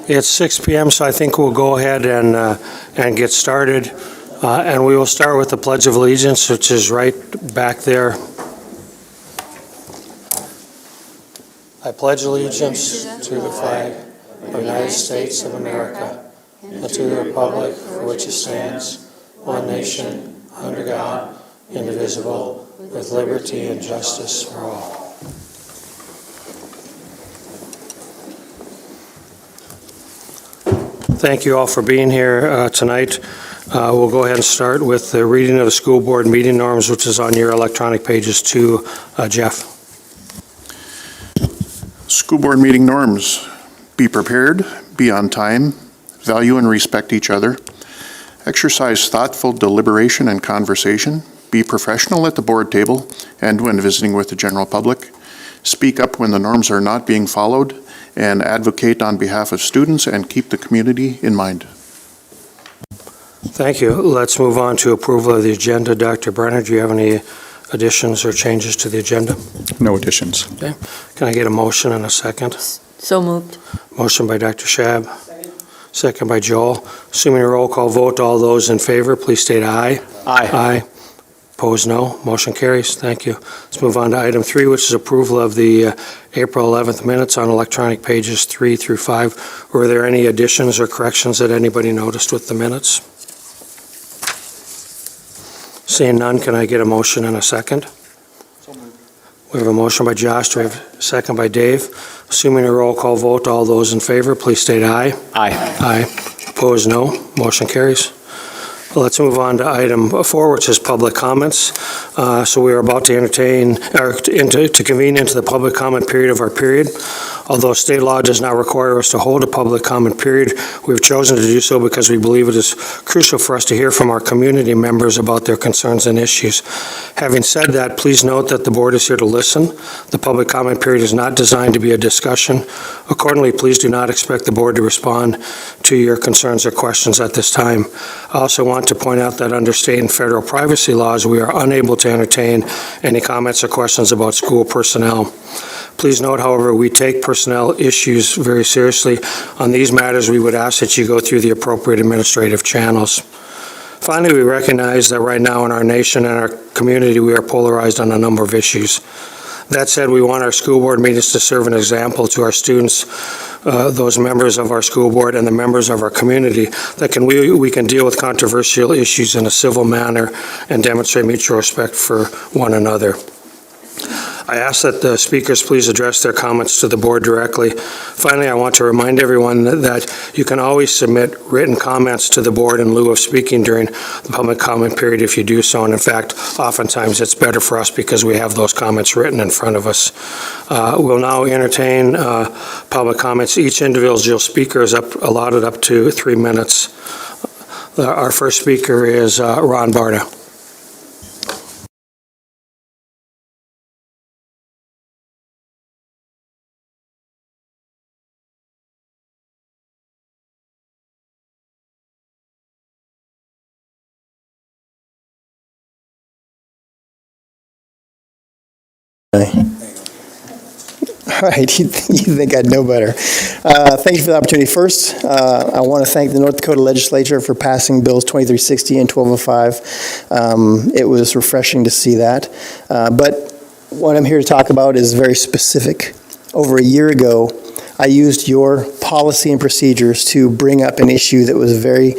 It's 6 p.m., so I think we'll go ahead and get started. And we will start with the Pledge of Allegiance, which is right back there. I pledge allegiance to the flag of the United States of America and to the republic for which it stands, one nation, under God, indivisible, with liberty and justice for all. Thank you all for being here tonight. We'll go ahead and start with the reading of the school board meeting norms, which is on your electronic pages too. Jeff. School board meeting norms. Be prepared, be on time, value and respect each other, exercise thoughtful deliberation and conversation, be professional at the board table and when visiting with the general public, speak up when the norms are not being followed, and advocate on behalf of students and keep the community in mind. Thank you. Let's move on to approval of the agenda. Dr. Brenner, do you have any additions or changes to the agenda? No additions. Okay. Can I get a motion and a second? So moved. Motion by Dr. Shab. Second by Joel. Assuming a roll call vote, all those in favor, please state aye. Aye. Aye. Opposed, no. Motion carries. Thank you. Let's move on to item 3, which is approval of the April 11th minutes on electronic pages 3 through 5. Were there any additions or corrections that anybody noticed with the minutes? Seeing none, can I get a motion and a second? We have a motion by Josh. Do we have a second by Dave? Assuming a roll call vote, all those in favor, please state aye. Aye. Aye. Opposed, no. Motion carries. Let's move on to item 4, which is public comments. So we are about to to convene into the public comment period of our period. Although state law does not require us to hold a public comment period, we've chosen to do so because we believe it is crucial for us to hear from our community members about their concerns and issues. Having said that, please note that the board is here to listen. The public comment period is not designed to be a discussion. Accordingly, please do not expect the board to respond to your concerns or questions at this time. I also want to point out that under state and federal privacy laws, we are unable to entertain any comments or questions about school personnel. Please note, however, we take personnel issues very seriously. On these matters, we would ask that you go through the appropriate administrative channels. Finally, we recognize that right now in our nation and our community, we are polarized on a number of issues. That said, we want our school board meetings to serve an example to our students, those members of our school board and the members of our community, that we can deal with controversial issues in a civil manner and demonstrate mutual respect for one another. I ask that the speakers please address their comments to the board directly. Finally, I want to remind everyone that you can always submit written comments to the board in lieu of speaking during the public comment period if you do so. And in fact, oftentimes it's better for us because we have those comments written in front of us. We'll now entertain public comments. Each individual speaker is allotted up to 3 minutes. Our first speaker is Ron Barta. All right, you think I'd know better. Thank you for the opportunity. First, I want to thank the North Dakota Legislature for passing Bills 2360 and 1205. It was refreshing to see that. But what I'm here to talk about is very specific. Over a year ago, I used your policy and procedures to bring up an issue that was very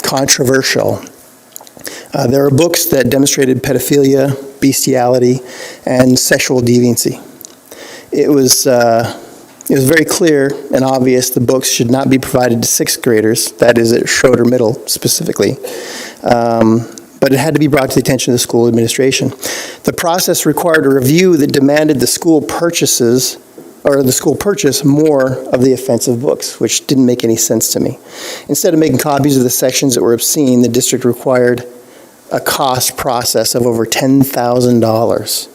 controversial. There are books that demonstrated pedophilia, bestiality, and sexual deviancy. It was very clear and obvious the books should not be provided to 6th graders, that is at Schroeder Middle specifically, but it had to be brought to the attention of the school administration. The process required a review that demanded the school purchase more of the offensive books, which didn't make any sense to me. Instead of making copies of the sections that were obscene, the district required a cost process of over $10,000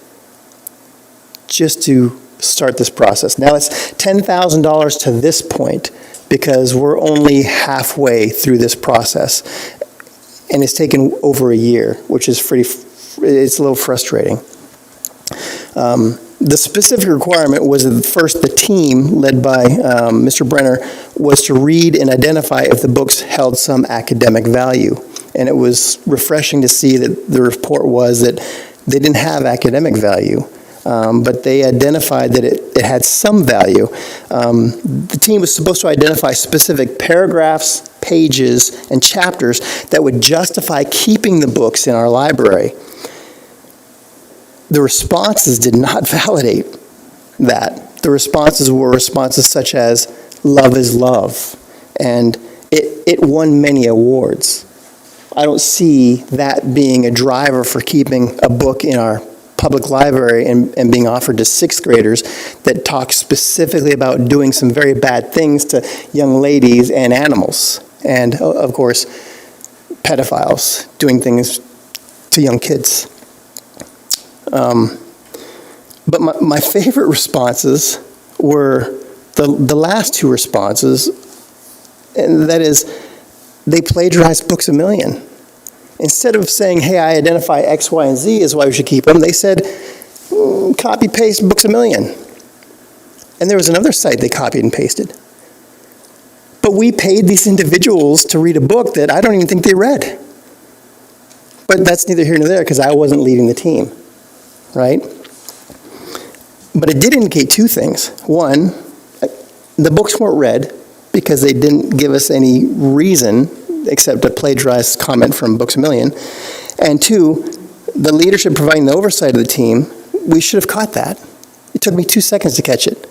just to start this process. Now it's $10,000 to this point because we're only halfway through this process, and it's taken over a year, which is it's a little frustrating. The specific requirement was that first the team, led by Mr. Brenner, was to read and identify if the books held some academic value. And it was refreshing to see that the report was that they didn't have academic value, but they identified that it had some value. The team was supposed to identify specific paragraphs, pages, and chapters that would justify keeping the books in our library. The responses did not validate that. The responses were responses such as, love is love, and it won many awards. I don't see that being a driver for keeping a book in our public library and being offered to sixth graders that talks specifically about doing some very bad things to young ladies and animals. And, of course, pedophiles doing things to young kids. But my favorite responses were the last two responses, and that is, they plagiarized Books A Million. Instead of saying, hey, I identify X, Y, and Z is why we should keep them, they said, copy-paste Books A Million. And there was another site they copied and pasted. But we paid these individuals to read a book that I don't even think they read. But that's neither here nor there, because I wasn't leading the team, right? But it did indicate two things. One, the books weren't read because they didn't give us any reason except a plagiarized comment from Books A Million. And two, the leadership providing the oversight of the team, we should have caught that. It took me 2 seconds to catch it.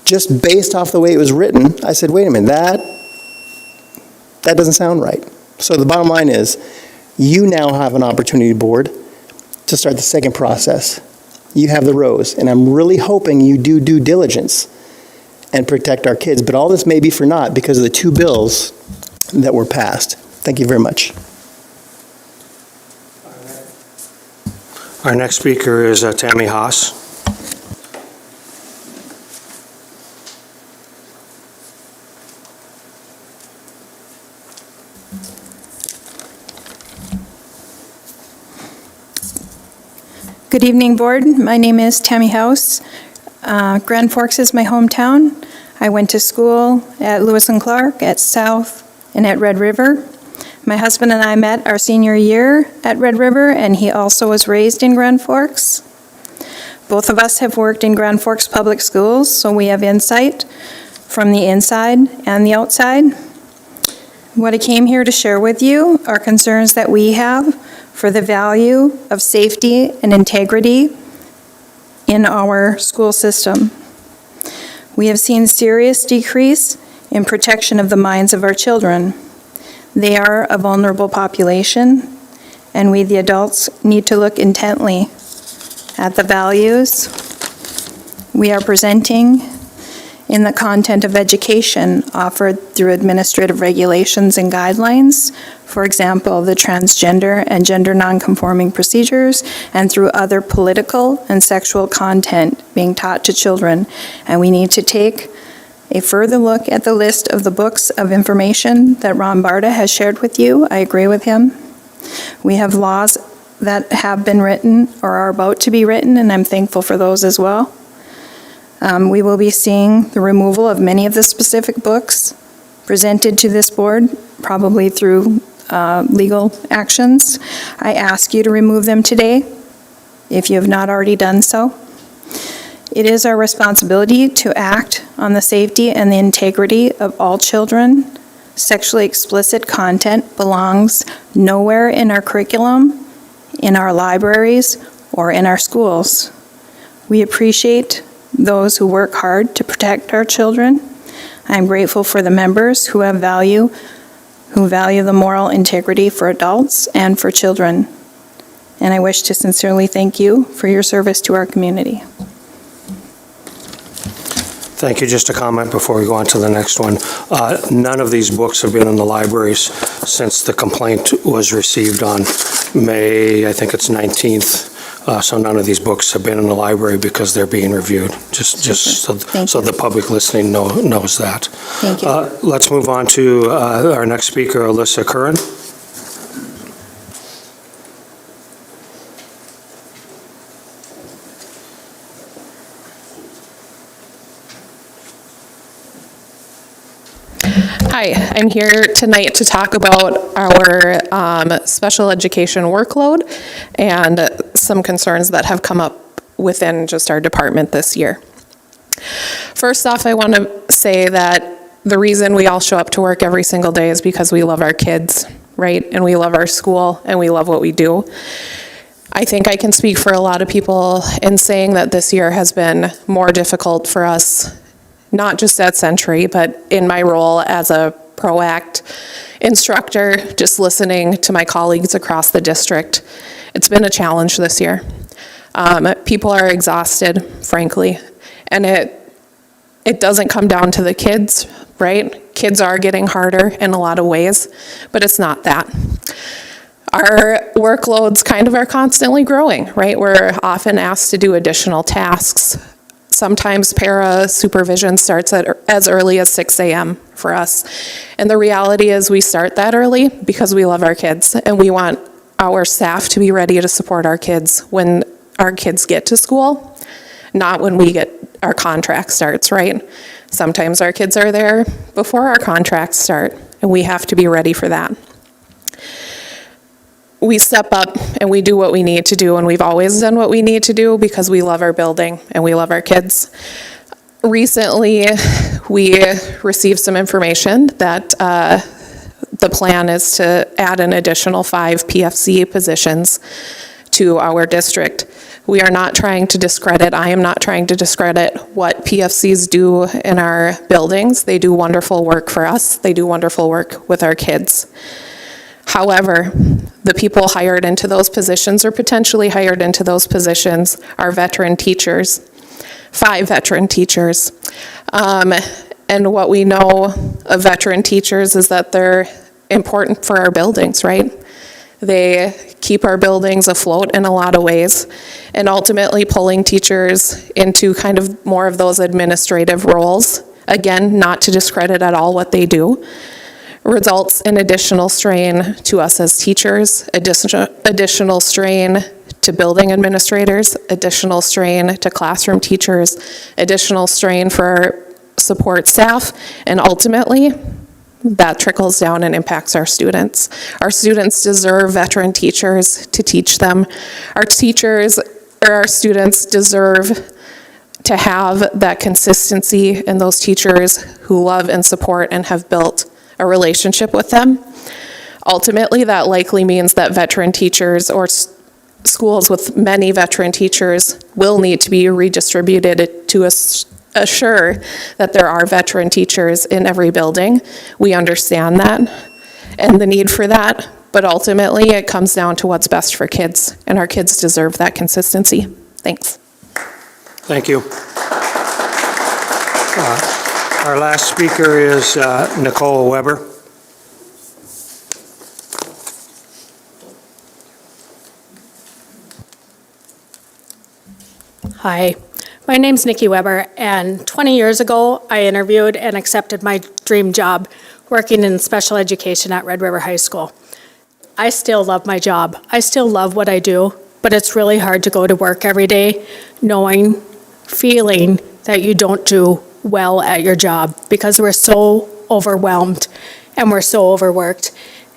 Just based off the way it was written, I said, wait a minute, that doesn't sound right. So the bottom line is, you now have an opportunity, board, to start the second process. You have the rose, and I'm really hoping you do due diligence and protect our kids. But all this may be for naught because of the two bills that were passed. Thank you very much. Our next speaker is Tammy Haas. Good evening, Board. My name is Tammy House. Grand Forks is my hometown. I went to school at Lewis and Clark, at South, and at Red River. My husband and I met our senior year at Red River, and he also was raised in Grand Forks. Both of us have worked in Grand Forks Public Schools, so we have insight from the inside and the outside. What I came here to share with you are concerns that we have for the value of safety and integrity in our school system. We have seen serious decrease in protection of the minds of our children. They are a vulnerable population, and we, the adults, need to look intently at the values we are presenting in the content of education offered through administrative regulations and guidelines, for example, the transgender and gender nonconforming procedures, and through other political and sexual content being taught to children. And we need to take a further look at the list of the books of information that Ron Barta has shared with you. I agree with him. We have laws that have been written or are about to be written, and I'm thankful for those as well. We will be seeing the removal of many of the specific books presented to this board, probably through legal actions. I ask you to remove them today, if you have not already done so. It is our responsibility to act on the safety and the integrity of all children. Sexually explicit content belongs nowhere in our curriculum, in our libraries, or in our schools. We appreciate those who work hard to protect our children. I'm grateful for the members who value the moral integrity for adults and for children. And I wish to sincerely thank you for your service to our community. Thank you. Just a comment before we go on to the next one. None of these books have been in the libraries since the complaint was received on May, I think it's 19th. So none of these books have been in the library because they're being reviewed, just so the public listening knows that. Thank you. Let's move on to our next speaker, Alyssa Curran. Hi, I'm here tonight to talk about our special education workload and some concerns that have come up within just our department this year. First off, I want to say that the reason we all show up to work every single day is because we love our kids, right? And we love our school and we love what we do. I think I can speak for a lot of people in saying that this year has been more difficult for us, not just at Century, but in my role as a ProAct instructor, just listening to my colleagues across the district. It's been a challenge this year. People are exhausted, frankly, and it doesn't come down to the kids, right? Kids are getting harder in a lot of ways, but it's not that. Our workloads kind of are constantly growing, right? We're often asked to do additional tasks. Sometimes para supervision starts at as early as 6 a.m. for us. And the reality is we start that early because we love our kids and we want our staff to be ready to support our kids when our kids get to school, not when our contract starts, right? Sometimes our kids are there before our contracts start, and we have to be ready for that. We step up and we do what we need to do, and we've always done what we need to do because we love our building and we love our kids. Recently, we received some information that the plan is to add an additional 5 PFC positions to our district. We are not trying to discredit, I am not trying to discredit what PFCs do in our buildings. They do wonderful work for us. They do wonderful work with our kids. However, the people hired into those positions or potentially hired into those positions are veteran teachers, 5 veteran teachers. And what we know of veteran teachers is that they're important for our buildings, right? They keep our buildings afloat in a lot of ways, and ultimately pulling teachers into kind of more of those administrative roles, again, not to discredit at all what they do, results in additional strain to us as teachers, additional strain to building administrators, additional strain to classroom teachers, additional strain for our support staff, and ultimately, that trickles down and impacts our students. Our students deserve veteran teachers to teach them. Our students deserve to have that consistency in those teachers who love and support and have built a relationship with them. Ultimately, that likely means that veteran teachers or schools with many veteran teachers will need to be redistributed to assure that there are veteran teachers in every building. We understand that and the need for that, but ultimately it comes down to what's best for kids, and our kids deserve that consistency. Thanks. Thank you. Our last speaker is Nicole Weber. Hi, my name's Nikki Weber, and 20 years ago, I interviewed and accepted my dream job working in special education at Red River High School. I still love my job. I still love what I do, but it's really hard to go to work every day feeling that you don't do well at your job because we're so overwhelmed and we're so overworked.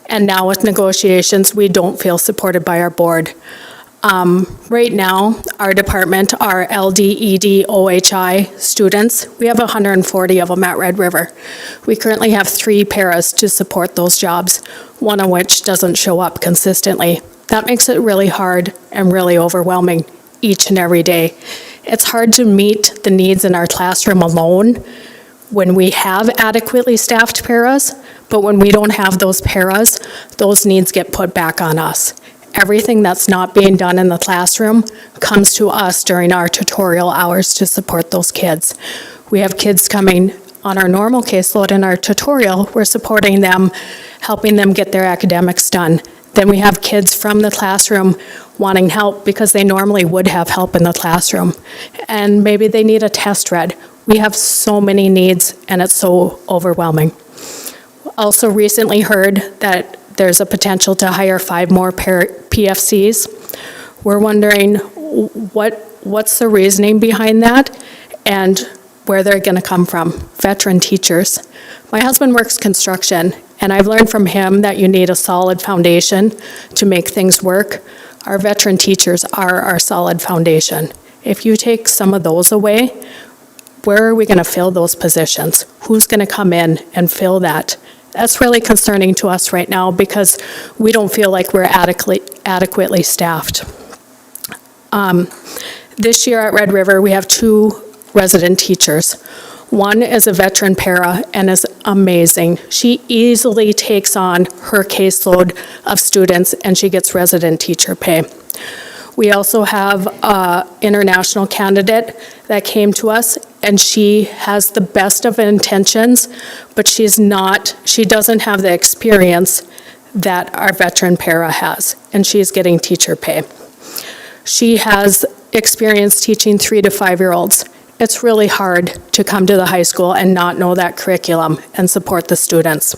And now with negotiations, we don't feel supported by our board. Right now, our department, our LD, ED, OHI students, we have 140 of them at Red River. We currently have 3 paras to support those jobs, one of which doesn't show up consistently. That makes it really hard and really overwhelming each and every day. It's hard to meet the needs in our classroom alone when we have adequately staffed paras, but when we don't have those paras, those needs get put back on us. Everything that's not being done in the classroom comes to us during our tutorial hours to support those kids. We have kids coming on our normal caseload in our tutorial. We're supporting them, helping them get their academics done. Then we have kids from the classroom wanting help because they normally would have help in the classroom. And maybe they need a test read. We have so many needs and it's so overwhelming. Also recently heard that there's a potential to hire 5 more PFCs. We're wondering what's the reasoning behind that, and where they're going to come from. Veteran teachers. My husband works construction, and I've learned from him that you need a solid foundation to make things work. Our veteran teachers are our solid foundation. If you take some of those away, where are we going to fill those positions? Who's going to come in and fill that? That's really concerning to us right now because we don't feel like we're adequately staffed. This year at Red River, we have 2 resident teachers. One is a veteran para and is amazing. She easily takes on her caseload of students and she gets resident teacher pay. We also have an international candidate that came to us, and she has the best of intentions, but she doesn't have the experience that our veteran para has, and she's getting teacher pay. She has experience teaching 3 to 5-year-olds. It's really hard to come to the high school and not know that curriculum and support the students.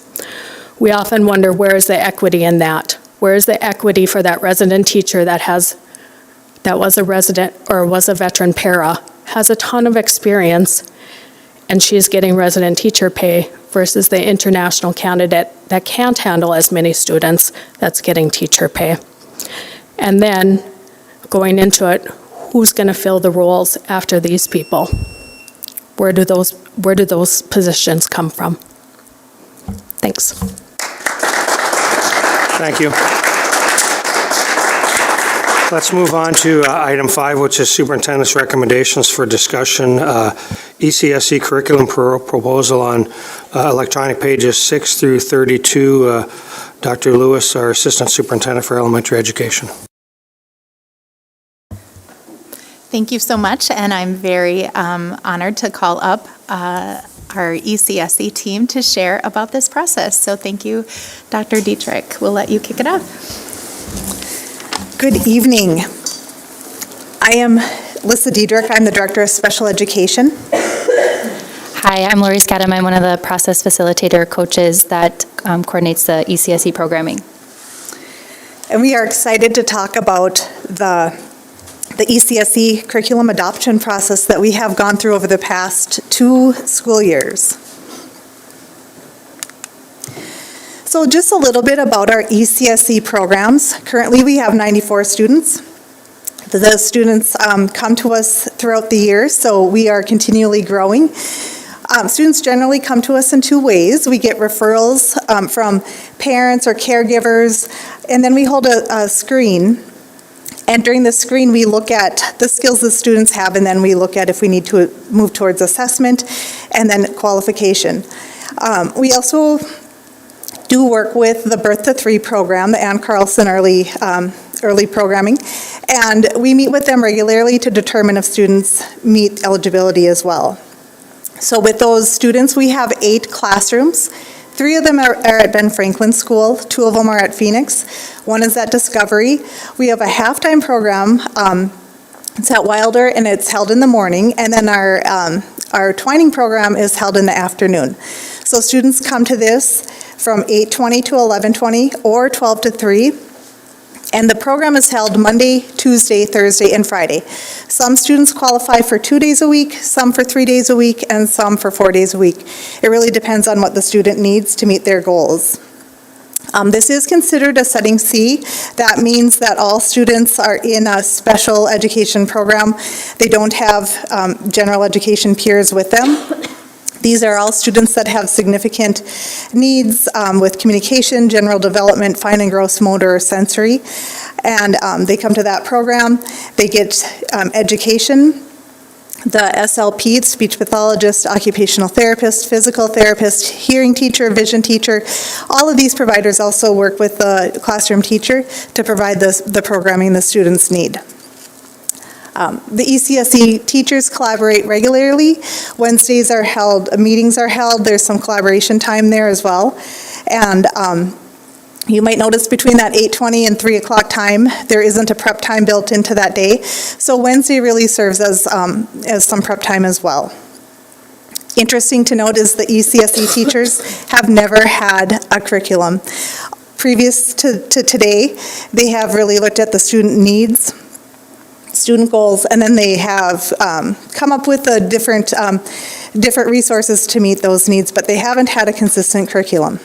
We often wonder, where is the equity in that? Where is the equity for that resident teacher that was a resident or was a veteran para, has a ton of experience, and she's getting resident teacher pay versus the international candidate that can't handle as many students that's getting teacher pay. And then going into it, who's going to fill the roles after these people? Where do those positions come from? Thanks. Thank you. Let's move on to item 5, which is superintendent's recommendations for discussion. ECSE curriculum proposal on electronic pages 6 through 32. Dr. Lewis, our assistant superintendent for elementary education. Thank you so much, and I'm very honored to call up our ECSE team to share about this process. So thank you, Dr. Dietrich. We'll let you kick it off. Good evening. I am Lissa Diedrich. I'm the Director of Special Education. Hi, I'm Lori Scadam. I'm one of the process facilitator coaches that coordinates the ECSE programming. And we are excited to talk about the ECSE curriculum adoption process that we have gone through over the past 2 school years. So just a little bit about our ECSE programs. Currently, we have 94 students. Those students come to us throughout the year, so we are continually growing. Students generally come to us in 2 ways. We get referrals from parents or caregivers, and then we hold a screen. And during the screen, we look at the skills the students have, and then we look at if we need to move towards assessment and then qualification. We also do work with the Birth to 3 program, the Ann Carlson early programming, and we meet with them regularly to determine if students meet eligibility as well. So with those students, we have 8 classrooms. 3 of them are at Ben Franklin School, 2 of them are at Phoenix, 1 is at Discovery. We have a halftime program, it's at Wilder, and it's held in the morning, and then our Twining program is held in the afternoon. So students come to this from 8:20 to 11:20 or 12 to 3. And the program is held Monday, Tuesday, Thursday, and Friday. Some students qualify for 2 days a week, some for 3 days a week, and some for 4 days a week. It really depends on what the student needs to meet their goals. This is considered a setting C. That means that all students are in a special education program. They don't have general education peers with them. These are all students that have significant needs with communication, general development, fine and gross motor, or sensory. And they come to that program. They get education. The SLP, speech pathologist, occupational therapist, physical therapist, hearing teacher, vision teacher, all of these providers also work with the classroom teacher to provide the programming the students need. The ECSE teachers collaborate regularly. Wednesdays are held, meetings are held. There's some collaboration time there as well. And you might notice between that 8:20 and 3 o'clock time, there isn't a prep time built into that day. So Wednesday really serves as some prep time as well. Interesting to note is the ECSE teachers have never had a curriculum. Previous to today, they have really looked at the student needs, student goals, and then they have come up with a different different resources to meet those needs, but they haven't had a consistent curriculum.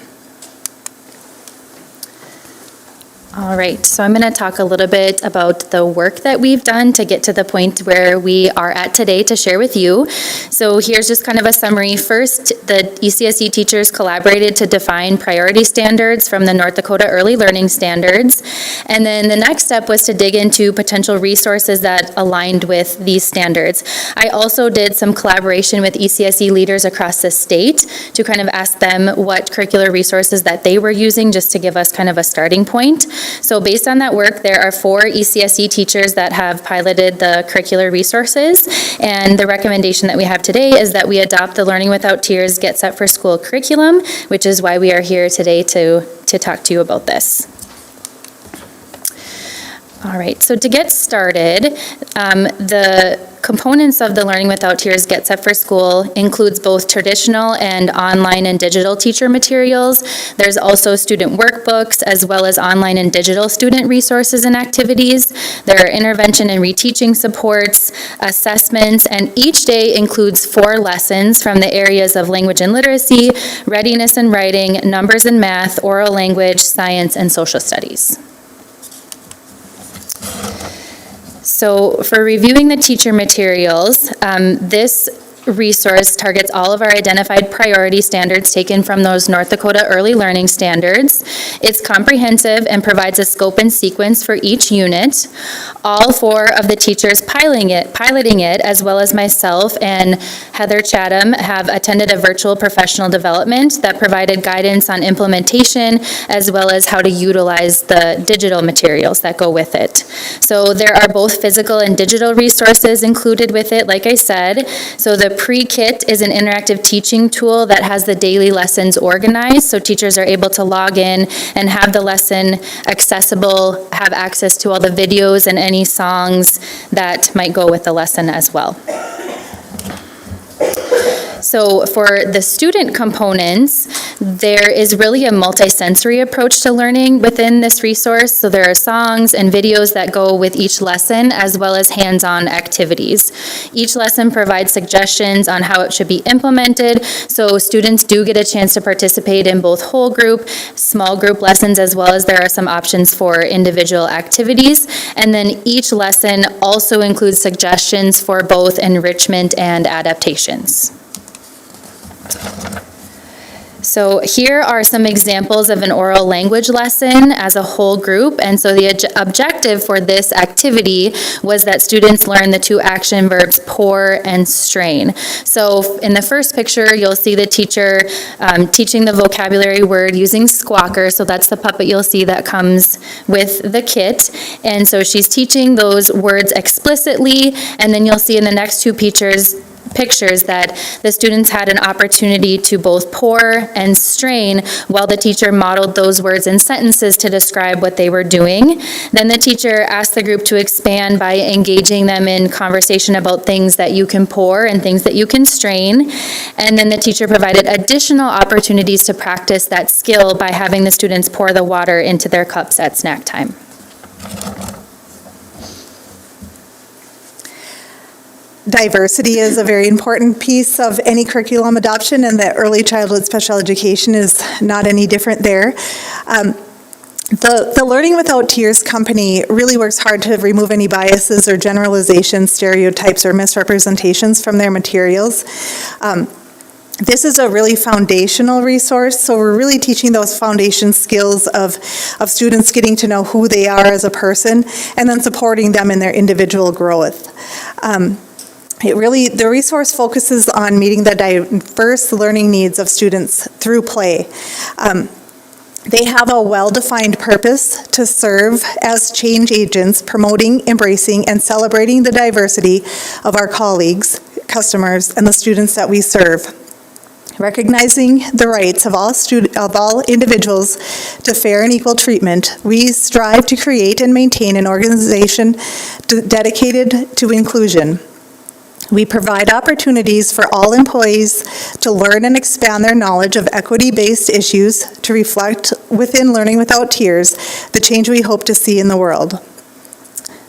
All right, so I'm going to talk a little bit about the work that we've done to get to the point where we are at today to share with you. So here's just kind of a summary. First, the ECSE teachers collaborated to define priority standards from the North Dakota Early Learning Standards. And then the next step was to dig into potential resources that aligned with these standards. I also did some collaboration with ECSE leaders across the state to kind of ask them what curricular resources that they were using, just to give us kind of a starting point. So based on that work, there are 4 ECSE teachers that have piloted the curricular resources, and the recommendation that we have today is that we adopt the Learning Without Tears Get Set for School curriculum, which is why we are here today to talk to you about this. All right, so to get started, the components of the Learning Without Tears Get Set for School includes both traditional and online and digital teacher materials. There's also student workbooks, as well as online and digital student resources and activities. There are intervention and reteaching supports, assessments, and each day includes 4 lessons from the areas of language and literacy, readiness and writing, numbers and math, oral language, science, and social studies. So for reviewing the teacher materials, this resource targets all of our identified priority standards taken from those North Dakota Early Learning Standards. It's comprehensive and provides a scope and sequence for each unit. All 4 of the teachers piloting it, as well as myself and Heather Chatham, have attended a virtual professional development that provided guidance on implementation, as well as how to utilize the digital materials that go with it. So there are both physical and digital resources included with it, like I said. So the pre-kit is an interactive teaching tool that has the daily lessons organized, so teachers are able to log in and have the lesson accessible, have access to all the videos and any songs that might go with the lesson as well. So for the student components, there is really a multisensory approach to learning within this resource. So there are songs and videos that go with each lesson, as well as hands-on activities. Each lesson provides suggestions on how it should be implemented, so students do get a chance to participate in both whole group, small group lessons, as well as there are some options for individual activities. And then each lesson also includes suggestions for both enrichment and adaptations. So here are some examples of an oral language lesson as a whole group. And so the objective for this activity was that students learn the 2 action verbs pour and strain. So in the first picture, you'll see the teacher teaching the vocabulary word using Squawker. So that's the puppet you'll see that comes with the kit. And so she's teaching those words explicitly. And then you'll see in the next 2 pictures that the students had an opportunity to both pour and strain while the teacher modeled those words in sentences to describe what they were doing. Then the teacher asked the group to expand by engaging them in conversation about things that you can pour and things that you can strain. And then the teacher provided additional opportunities to practice that skill by having the students pour the water into their cups at snack time. Diversity is a very important piece of any curriculum adoption, and that early childhood special education is not any different there. The Learning Without Tears company really works hard to remove any biases or generalizations, stereotypes, or misrepresentations from their materials. This is a really foundational resource, so we're really teaching those foundation skills of students getting to know who they are as a person, and then supporting them in their individual growth. The resource focuses on meeting the diverse learning needs of students through play. They have a well-defined purpose to serve as change agents, promoting, embracing, and celebrating the diversity of our colleagues, customers, and the students that we serve. Recognizing the rights of all individuals to fair and equal treatment, we strive to create and maintain an organization dedicated to inclusion. We provide opportunities for all employees to learn and expand their knowledge of equity-based issues to reflect within Learning Without Tears the change we hope to see in the world.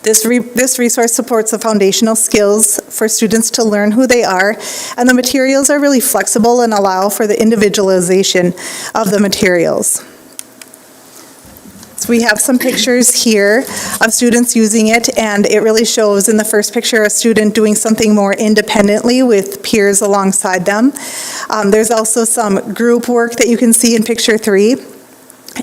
This resource supports the foundational skills for students to learn who they are, and the materials are really flexible and allow for the individualization of the materials. So we have some pictures here of students using it, and it really shows in the first picture a student doing something more independently with peers alongside them. There's also some group work that you can see in picture 3.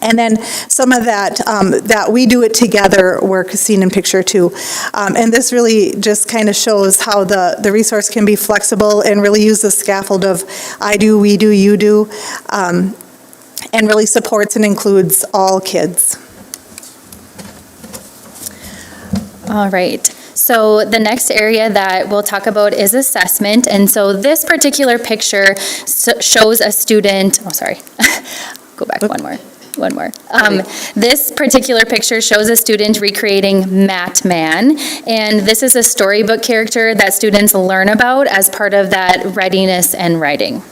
And then some of that, that we do it together work seen in picture 2. And this really just kind of shows how the resource can be flexible and really use the scaffold of I do, we do, you do, and really supports and includes all kids. All right. So the next area that we'll talk about is assessment. And so this particular picture shows a student, oh, sorry, go back one more. This particular picture shows a student recreating Matt Man, and this is a storybook character that students learn about as part of that readiness and writing.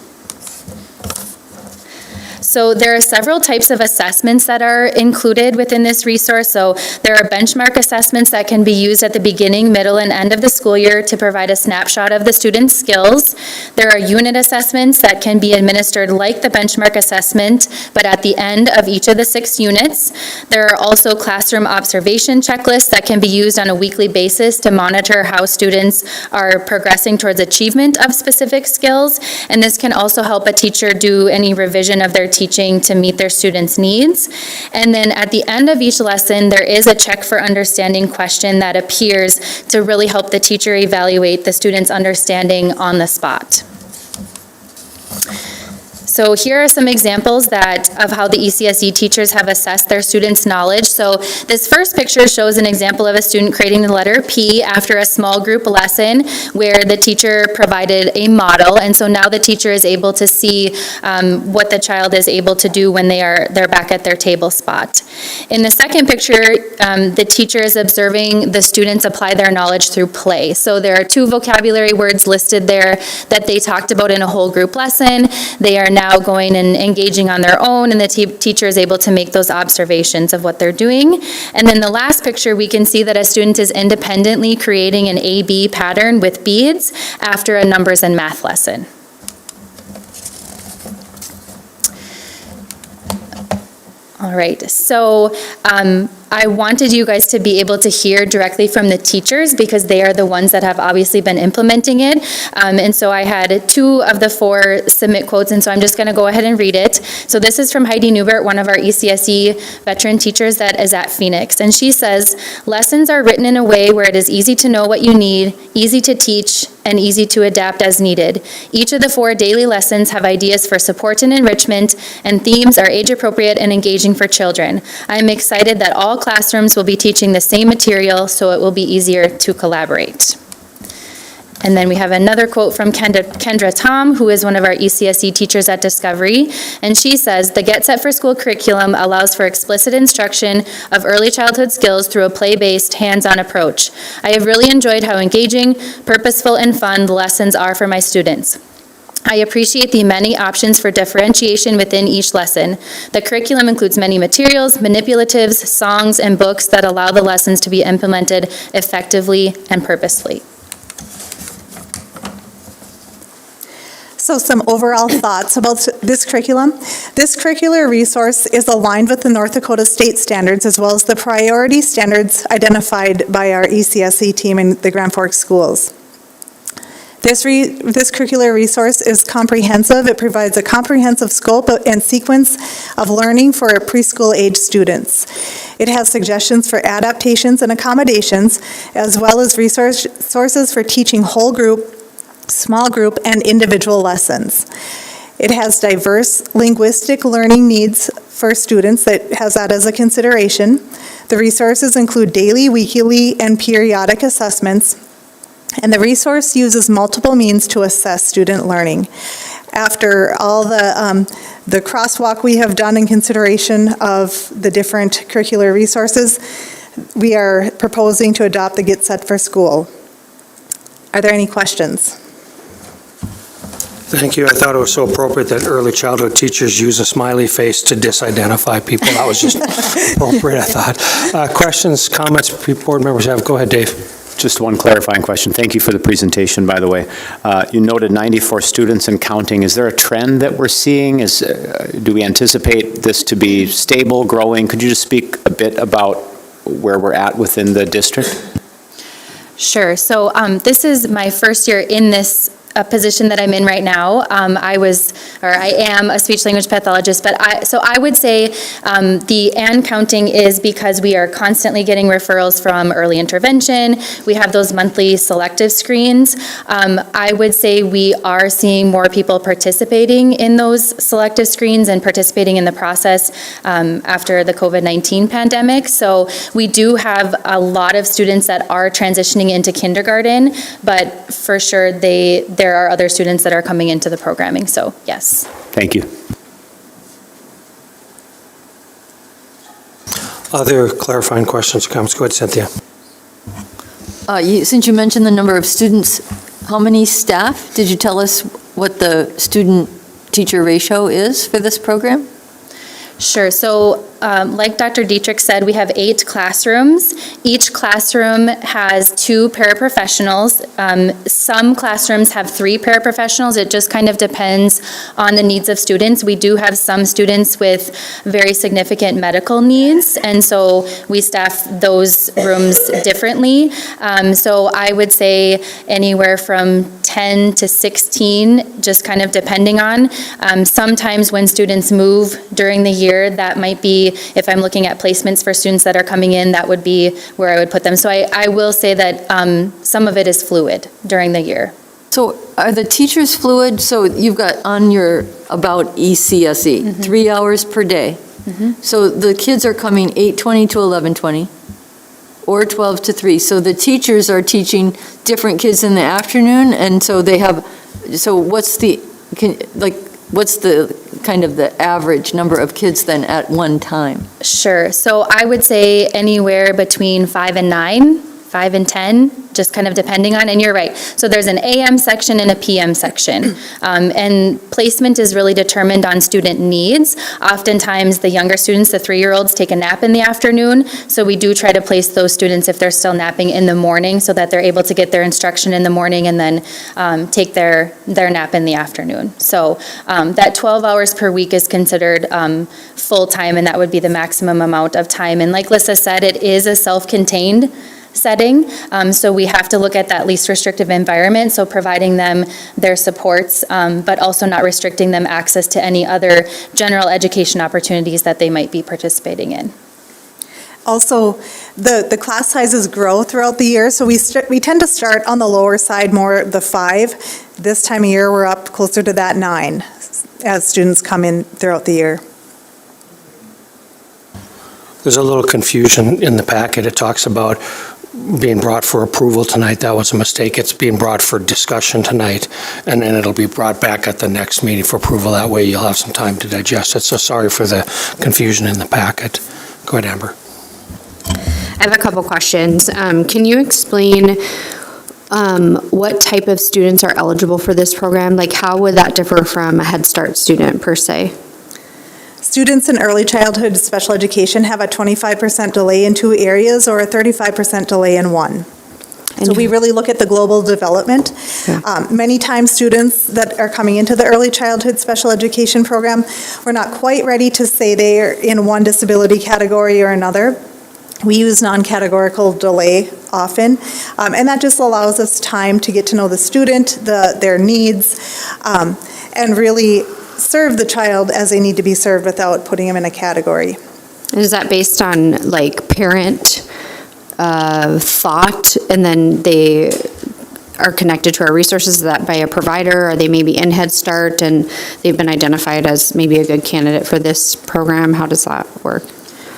So there are several types of assessments that are included within this resource. So there are benchmark assessments that can be used at the beginning, middle, and end of the school year to provide a snapshot of the student's skills. There are unit assessments that can be administered like the benchmark assessment, but at the end of each of the 6 units. There are also classroom observation checklists that can be used on a weekly basis to monitor how students are progressing towards achievement of specific skills. And this can also help a teacher do any revision of their teaching to meet their students' needs. And then at the end of each lesson, there is a check for understanding question that appears to really help the teacher evaluate the student's understanding on the spot. So here are some examples of how the ECSE teachers have assessed their students' knowledge. So this first picture shows an example of a student creating the letter P after a small group lesson where the teacher provided a model. And so now the teacher is able to see what the child is able to do when they're back at their table spot. In the second picture, the teacher is observing the students apply their knowledge through play. So there are 2 vocabulary words listed there that they talked about in a whole group lesson. They are now going and engaging on their own, and the teacher is able to make those observations of what they're doing. And then the last picture, we can see that a student is independently creating an A-B pattern with beads after a numbers and math lesson. All right, so I wanted you guys to be able to hear directly from the teachers because they are the ones that have obviously been implementing it. And so I had 2 of the 4 submit quotes, and so I'm just going to go ahead and read it. So this is from Heidi Newbert, one of our ECSE veteran teachers that is at Phoenix. And she says, lessons are written in a way where it is easy to know what you need, easy to teach, and easy to adapt as needed. Each of the 4 daily lessons have ideas for support and enrichment, and themes are age-appropriate and engaging for children. I am excited that all classrooms will be teaching the same material, so it will be easier to collaborate. And then we have another quote from Kendra Tom, who is one of our ECSE teachers at Discovery. And she says, the Get Set for School curriculum allows for explicit instruction of early childhood skills through a play-based, hands-on approach. I have really enjoyed how engaging, purposeful, and fun the lessons are for my students. I appreciate the many options for differentiation within each lesson. The curriculum includes many materials, manipulatives, songs, and books that allow the lessons to be implemented effectively and purposefully. So some overall thoughts about this curriculum. This curricular resource is aligned with the North Dakota state standards as well as the priority standards identified by our ECSE team in the Grand Forks schools. This curricular resource is comprehensive. It provides a comprehensive scope and sequence of learning for preschool age students. It has suggestions for adaptations and accommodations, as well as resources for teaching whole group, small group, and individual lessons. It has diverse linguistic learning needs for students that has that as a consideration. The resources include daily, weekly, and periodic assessments. And the resource uses multiple means to assess student learning. After all the crosswalk we have done in consideration of the different curricular resources, we are proposing to adopt the Get Set for School. Are there any questions? Thank you. I thought it was so appropriate that early childhood teachers use a smiley face to disidentify people. That was just appropriate, I thought. Questions, comments, board members have? Go ahead, Dave. Just one clarifying question. Thank you for the presentation, by the way. You noted 94 students and counting. Is there a trend that we're seeing? Do we anticipate this to be stable, growing? Could you just speak a bit about where we're at within the district? Sure. So this is my first year in this position that I'm in right now. I am a speech language pathologist, but I would say the and counting is because we are constantly getting referrals from early intervention. We have those monthly selective screens. I would say we are seeing more people participating in those selective screens and participating in the process after the COVID-19 pandemic. So we do have a lot of students that are transitioning into kindergarten, but for sure there are other students that are coming into the programming, so yes. Thank you. Other clarifying questions or comments? Go ahead, Cynthia. Since you mentioned the number of students, how many staff? Did you tell us what the student-teacher ratio is for this program? Sure. So like Dr. Dietrich said, we have 8 classrooms. Each classroom has 2 paraprofessionals. Some classrooms have 3 paraprofessionals. It just kind of depends on the needs of students. We do have some students with very significant medical needs, and so we staff those rooms differently. So I would say anywhere from 10 to 16, just kind of depending on. Sometimes when students move during the year, that might be, if I'm looking at placements for students that are coming in, that would be where I would put them. So I will say that some of it is fluid during the year. So are the teachers fluid? So you've got on your about ECSE, 3 hours per day. So the kids are coming 8:20 to 11:20 or 12 to 3. So the teachers are teaching different kids in the afternoon, and so they have, so what's the kind of the average number of kids then at one time? Sure. So I would say anywhere between 5 and 9, 5 and 10, just kind of depending on, and you're right. So there's an AM section and a PM section. And placement is really determined on student needs. Oftentimes the younger students, the 3-year-olds, take a nap in the afternoon. So we do try to place those students if they're still napping in the morning so that they're able to get their instruction in the morning and then take their nap in the afternoon. So that 12 hours per week is considered full-time, and that would be the maximum amount of time. And like Lissa said, it is a self-contained setting, so we have to look at that least restrictive environment, so providing them their supports, but also not restricting them access to any other general education opportunities that they might be participating in. Also, the class sizes grow throughout the year, so we tend to start on the lower side, more the 5. This time of year, we're up closer to that 9 as students come in throughout the year. There's a little confusion in the packet. It talks about being brought for approval tonight. That was a mistake. It's being brought for discussion tonight, and then it'll be brought back at the next meeting for approval. That way you'll have some time to digest it. So sorry for the confusion in the packet. Go ahead, Amber. I have a couple questions. Can you explain what type of students are eligible for this program? Like, how would that differ from a Head Start student per se? Students in early childhood special education have a 25% delay in 2 areas or a 35% delay in 1. So we really look at the global development. Yeah. Many times students that are coming into the early childhood special education program, we're not quite ready to say they're in one disability category or another. We use non-categorical delay often, and that just allows us time to get to know the student, their needs, and really serve the child as they need to be served without putting them in a category. And is that based on like parent thought, and then they are connected to our resources? Is that by a provider, or they maybe in Head Start and they've been identified as maybe a good candidate for this program? How does that work?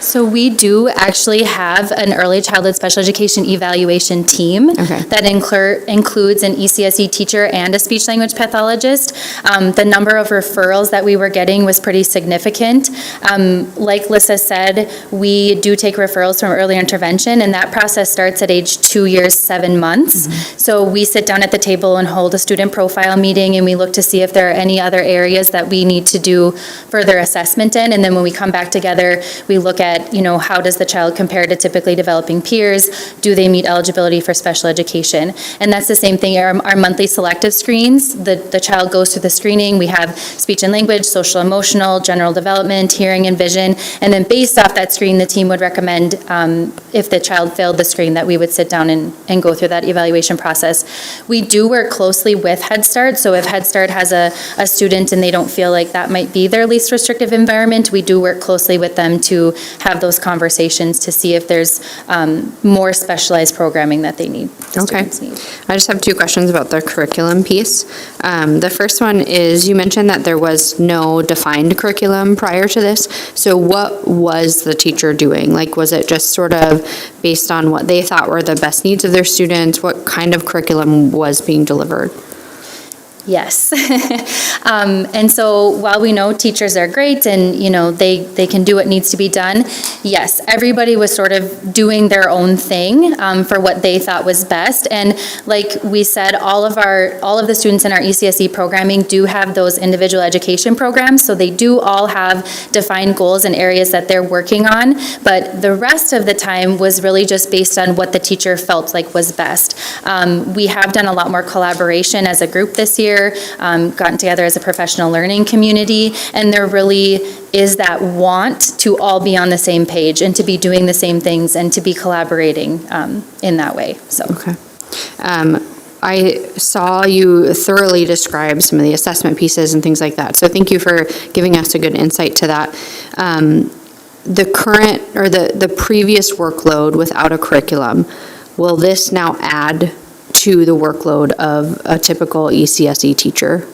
So we do actually have an early childhood special education evaluation team that includes an ECSE teacher and a speech language pathologist. The number of referrals that we were getting was pretty significant. Like Lissa said, we do take referrals from early intervention, and that process starts at age 2 years, 7 months. So we sit down at the table and hold a student profile meeting, and we look to see if there are any other areas that we need to do further assessment in. And then when we come back together, we look at, how does the child compare to typically developing peers? Do they meet eligibility for special education? And that's the same thing, our monthly selective screens. The child goes through the screening. We have speech and language, social emotional, general development, hearing and vision. And then based off that screen, the team would recommend, if the child failed the screen, that we would sit down and go through that evaluation process. We do work closely with Head Start. So if Head Start has a student and they don't feel like that might be their least restrictive environment, we do work closely with them to have those conversations to see if there's more specialized programming that they need. Students need. I just have 2 questions about the curriculum piece. The first one is, you mentioned that there was no defined curriculum prior to this. So what was the teacher doing? Like, was it just sort of based on what they thought were the best needs of their students? What kind of curriculum was being delivered? Yes. And so while we know teachers are great and, they can do what needs to be done, yes, everybody was sort of doing their own thing for what they thought was best. And like we said, all of the students in our ECSE programming do have those individual education programs. So they do all have defined goals and areas that they're working on. But the rest of the time was really just based on what the teacher felt like was best. We have done a lot more collaboration as a group this year. Gotten together as a professional learning community, and there really is that want to all be on the same page and to be doing the same things and to be collaborating in that way. So. Okay. I saw you thoroughly describe some of the assessment pieces and things like that. So thank you for giving us a good insight to that. The current or the previous workload without a curriculum, will this now add to the workload of a typical ECSE teacher?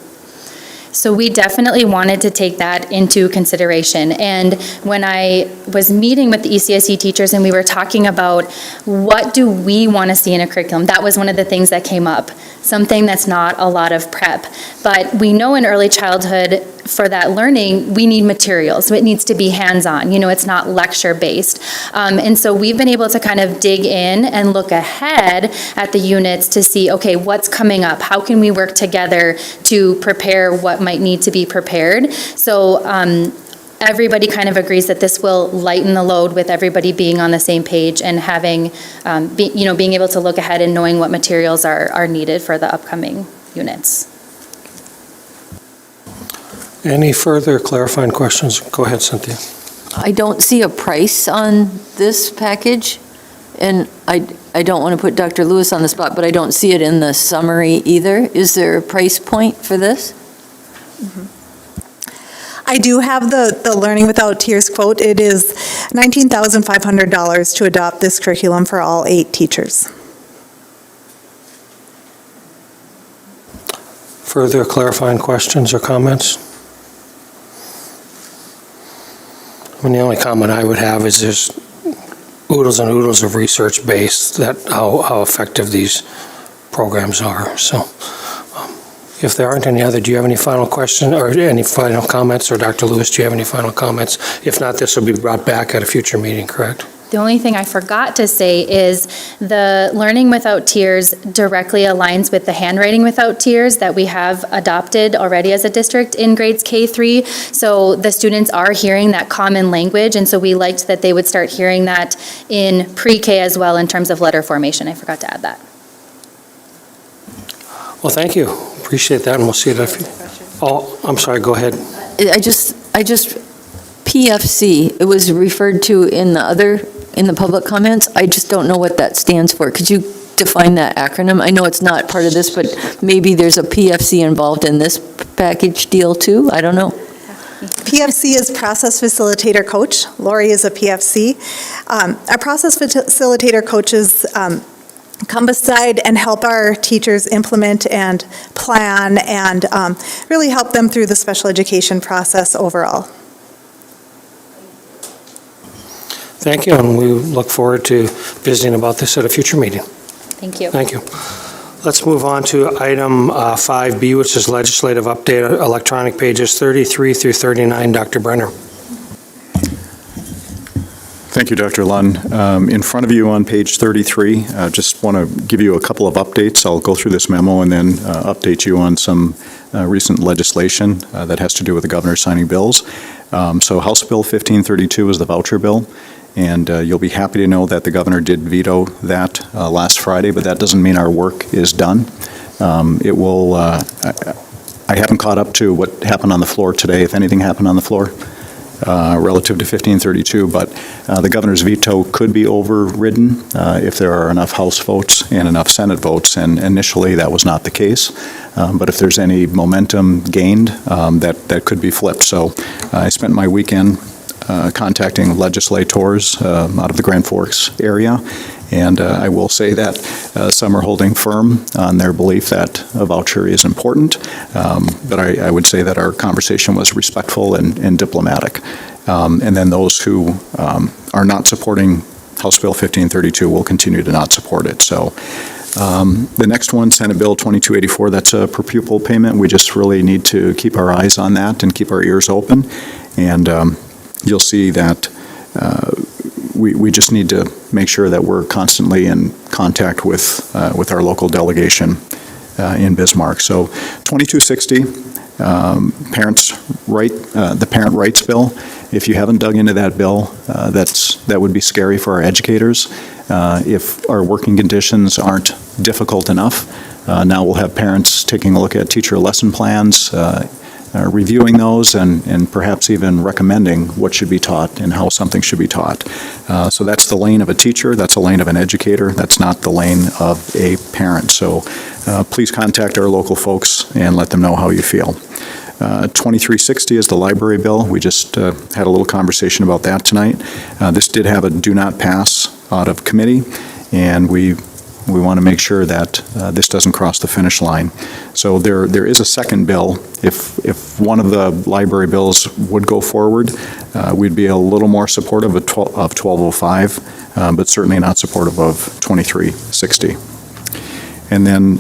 So we definitely wanted to take that into consideration. And when I was meeting with the ECSE teachers and we were talking about what do we want to see in a curriculum, that was one of the things that came up, something that's not a lot of prep. But we know in early childhood, for that learning, we need materials. It needs to be hands-on. It's not lecture-based. And so we've been able to kind of dig in and look ahead at the units to see, okay, what's coming up? How can we work together to prepare what might need to be prepared? So everybody kind of agrees that this will lighten the load with everybody being on the same page and having, being able to look ahead and knowing what materials are needed for the upcoming units. Any further clarifying questions? Go ahead, Cynthia. I don't see a price on this package, and I don't want to put Dr. Lewis on the spot, but I don't see it in the summary either. Is there a price point for this? I do have the Learning Without Tears quote. It is $19,500 to adopt this curriculum for all 8 teachers. Further clarifying questions or comments? The only comment I would have is there's oodles and oodles of research based that how effective these programs are. So if there aren't any other, do you have any final questions or any final comments? Or Dr. Lewis, do you have any final comments? If not, this will be brought back at a future meeting, correct? The only thing I forgot to say is the Learning Without Tears directly aligns with the Handwriting Without Tears that we have adopted already as a district in grades K-3. So the students are hearing that common language, and so we liked that they would start hearing that in pre-K as well in terms of letter formation. I forgot to add that. Well, thank you. Appreciate that, and we'll see it. Oh, I'm sorry, go ahead. I just PFC, it was referred to in the public comments. I just don't know what that stands for. Could you define that acronym? I know it's not part of this, but maybe there's a PFC involved in this package deal too? I don't know. PFC is Process Facilitator Coach. Lori is a PFC. Our Process Facilitator coaches come beside and help our teachers implement and plan and really help them through the special education process overall. Thank you, and we look forward to visiting about this at a future meeting. Thank you. Thank you. Let's move on to item 5B, which is legislative update, electronic pages 33 through 39. Dr. Brenner. Thank you, Dr. Lunn. In front of you on page 33, just want to give you a couple of updates. I'll go through this memo and then update you on some recent legislation that has to do with the governor signing bills. So House Bill 1532 is the voucher bill, and you'll be happy to know that the governor did veto that last Friday, but that doesn't mean our work is done. It will, I haven't caught up to what happened on the floor today, if anything happened on the floor. Relative to 1532, but the governor's veto could be overridden if there are enough House votes and enough Senate votes, and initially that was not the case. But if there's any momentum gained, that could be flipped. So I spent my weekend contacting legislators out of the Grand Forks area, and I will say that some are holding firm on their belief that a voucher is important, but I would say that our conversation was respectful and diplomatic. And then those who are not supporting House Bill 1532 will continue to not support it. So the next one, Senate Bill 2284, that's a per pupil payment. We just really need to keep our eyes on that and keep our ears open. And you'll see that we just need to make sure that we're constantly in contact with our local delegation in Bismarck. So 2260, the Parent Rights Bill. If you haven't dug into that bill, that would be scary for our educators. If our working conditions aren't difficult enough, now we'll have parents taking a look at teacher lesson plans, reviewing those and perhaps even recommending what should be taught and how something should be taught. So that's the lane of a teacher, that's the lane of an educator, that's not the lane of a parent. So please contact our local folks and let them know how you feel. 2360 is the library bill. We just had a little conversation about that tonight. This did have a do not pass out of committee, and we want to make sure that this doesn't cross the finish line. So there is a second bill. If one of the library bills would go forward, we'd be a little more supportive of 1205, but certainly not supportive of 2360. And then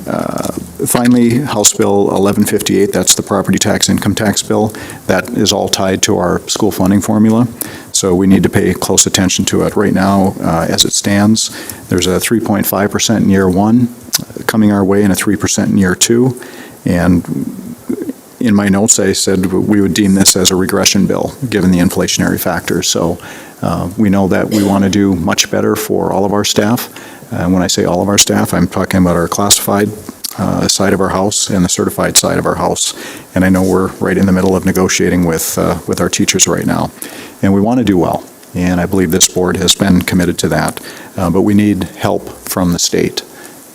finally, House Bill 1158, that's the property tax income tax bill. That is all tied to our school funding formula. So we need to pay close attention to it. Right now, as it stands, there's a 3.5% in year one coming our way and a 3% in year two. And in my notes, I said we would deem this as a regression bill, given the inflationary factors. So we know that we want to do much better for all of our staff. And when I say all of our staff, I'm talking about our classified side of our house and the certified side of our house. And I know we're right in the middle of negotiating with our teachers right now. And we want to do well. And I believe this board has been committed to that. But we need help from the state.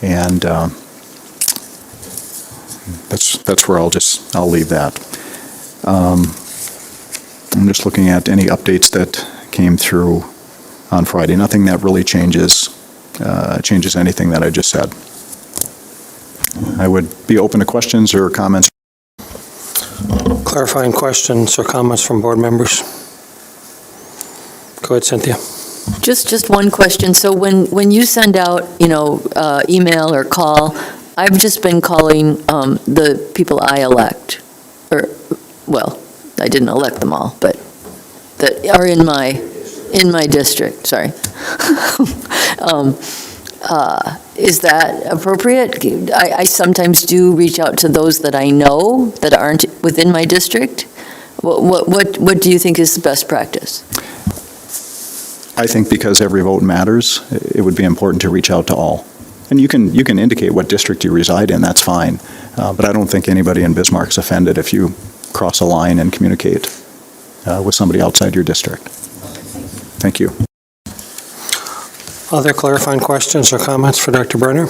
And that's where I'll leave that. I'm just looking at any updates that came through on Friday. Nothing that really changes anything that I just said. I would be open to questions or comments. Clarifying questions or comments from board members? Go ahead, Cynthia. Just one question. So when you send out, email or call, I've just been calling the people I elect, I didn't elect them all, but that are in my district. Sorry. Is that appropriate? I sometimes do reach out to those that I know that aren't within my district. What do you think is the best practice? I think because every vote matters, it would be important to reach out to all. And you can indicate what district you reside in, that's fine. But I don't think anybody in Bismarck's offended if you cross a line and communicate with somebody outside your district. Thank you. Other clarifying questions or comments for Dr. Brenner?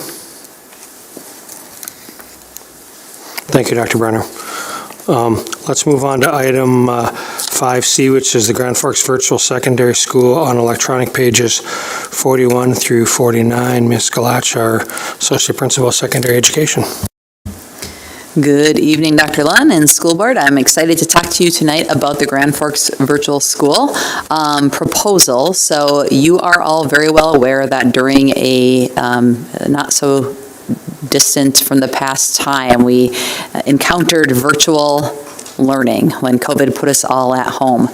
Thank you, Dr. Brenner. Let's move on to item 5C, which is the Grand Forks Virtual Secondary School on electronic pages 41 through 49. Ms. Galach, our Associate Principal of Secondary Education. Good evening, Dr. Lunn and School Board. I'm excited to talk to you tonight about the Grand Forks Virtual School proposal. So you are all very well aware that during a not so distant from the past time, we encountered virtual learning when COVID put us all at home.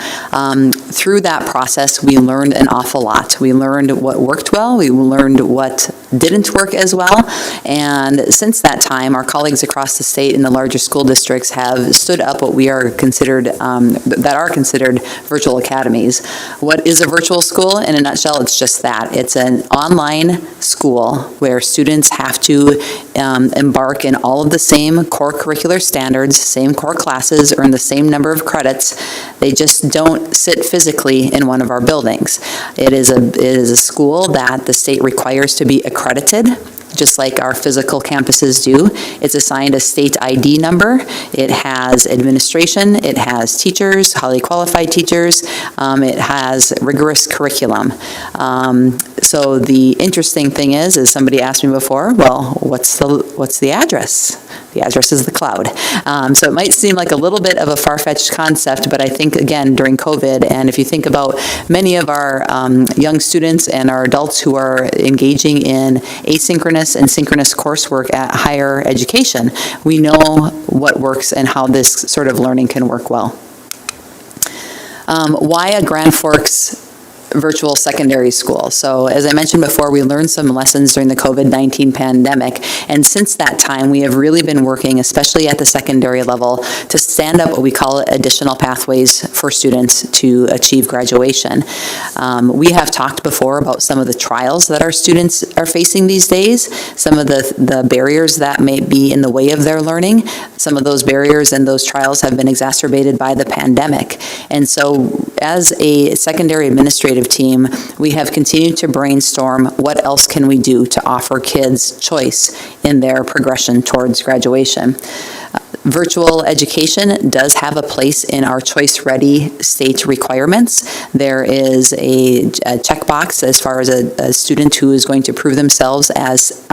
Through that process, we learned an awful lot. We learned what worked well, we learned what didn't work as well, and since that time, our colleagues across the state in the larger school districts have stood up what we are considered, that are considered virtual academies. What is a virtual school? In a nutshell, it's just that. It's an online school where students have to embark in all of the same core curricular standards, same core classes, earn the same number of credits. They just don't sit physically in one of our buildings. It is a school that the state requires to be accredited, just like our physical campuses do. It's assigned a state ID number. It has administration. It has teachers, highly qualified teachers. It has rigorous curriculum. So the interesting thing is somebody asked me before, well, what's the address? The address is the cloud. So it might seem like a little bit of a far-fetched concept, but I think, again, during COVID, and if you think about many of our young students and our adults who are engaging in asynchronous and synchronous coursework at higher education, we know what works and how this sort of learning can work well. Why a Grand Forks virtual secondary school? So as I mentioned before, we learned some lessons during the COVID-19 pandemic, and since that time we have really been working, especially at the secondary level, to stand up what we call additional pathways for students to achieve graduation. We have talked before about some of the trials that our students are facing these days, some of the barriers that may be in the way of their learning. Some of those barriers and those trials have been exacerbated by the pandemic. And so as a secondary administrative team, we have continued to brainstorm what else can we do to offer kids choice in their progression towards graduation. Virtual education does have a place in our choice-ready state requirements. There is a checkbox as far as a student who is going to prove themselves as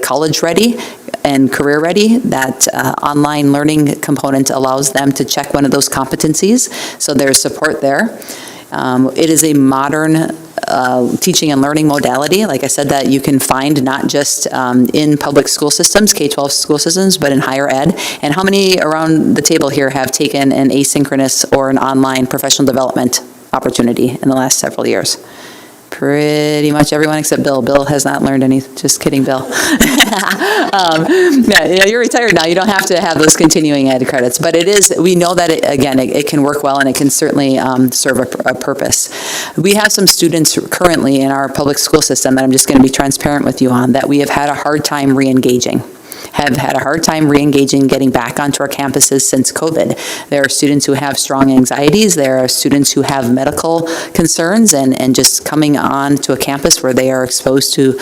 college-ready and career-ready. That online learning component allows them to check one of those competencies, so there's support there. It is a modern teaching and learning modality, like I said, that you can find not just in public school systems, K-12 school systems, but in higher ed. And how many around the table here have taken an asynchronous or an online professional development opportunity in the last several years? Pretty much everyone except Bill. Bill has not learned any. Just kidding, Bill. Yeah, you're retired now. You don't have to have those continuing ed credits. But it is, we know that, it can work well and it can certainly serve a purpose. We have some students currently in our public school system that I'm just going to be transparent with you on that we have had a hard time re-engaging. Getting back onto our campuses since COVID. There are students who have strong anxieties. There are students who have medical concerns, and just coming on to a campus where they are exposed to,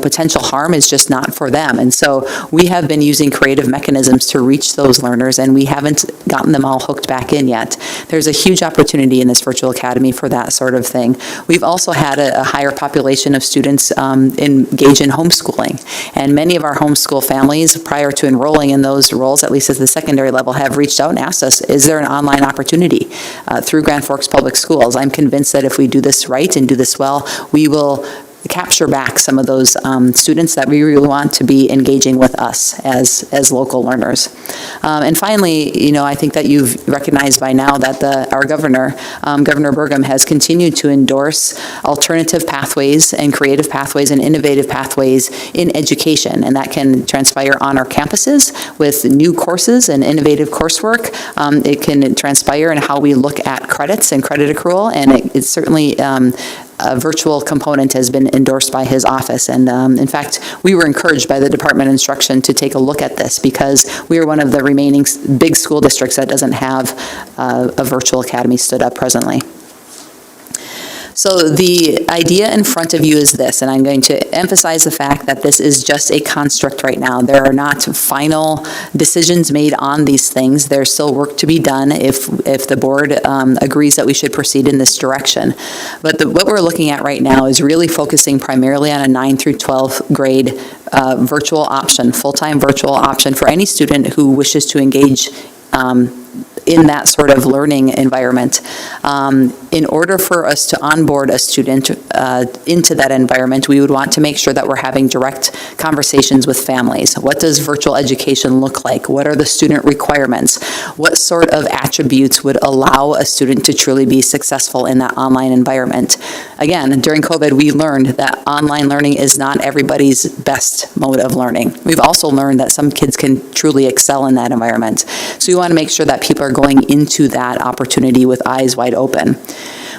potential harm is just not for them. And so we have been using creative mechanisms to reach those learners, and we haven't gotten them all hooked back in yet. There's a huge opportunity in this virtual academy for that sort of thing. We've also had a higher population of students engage in homeschooling, and many of our homeschool families, prior to enrolling in those roles, at least at the secondary level, have reached out and asked us, is there an online opportunity through Grand Forks Public Schools? I'm convinced that if we do this right and do this well, we will capture back some of those students that we really want to be engaging with us as local learners. And finally, I think that you've recognized by now that our governor, Governor Burgum, has continued to endorse alternative pathways and creative pathways and innovative pathways in education, and that can transpire on our campuses with new courses and innovative coursework. It can transpire in how we look at credits and credit accrual, and it's certainly a virtual component has been endorsed by his office. And in fact, we were encouraged by the Department of Instruction to take a look at this because we are one of the remaining big school districts that doesn't have a virtual academy stood up presently. So the idea in front of you is this, and I'm going to emphasize the fact that this is just a construct right now. There are not final decisions made on these things. There's still work to be done if the board agrees that we should proceed in this direction. But what we're looking at right now is really focusing primarily on a 9 through 12 grade virtual option, full-time virtual option for any student who wishes to engage in that sort of learning environment. In order for us to onboard a student into that environment, we would want to make sure that we're having direct conversations with families. What does virtual education look like? What are the student requirements? What sort of attributes would allow a student to truly be successful in that online environment? Again, during COVID, we learned that online learning is not everybody's best mode of learning. We've also learned that some kids can truly excel in that environment. So we want to make sure that people are going into that opportunity with eyes wide open.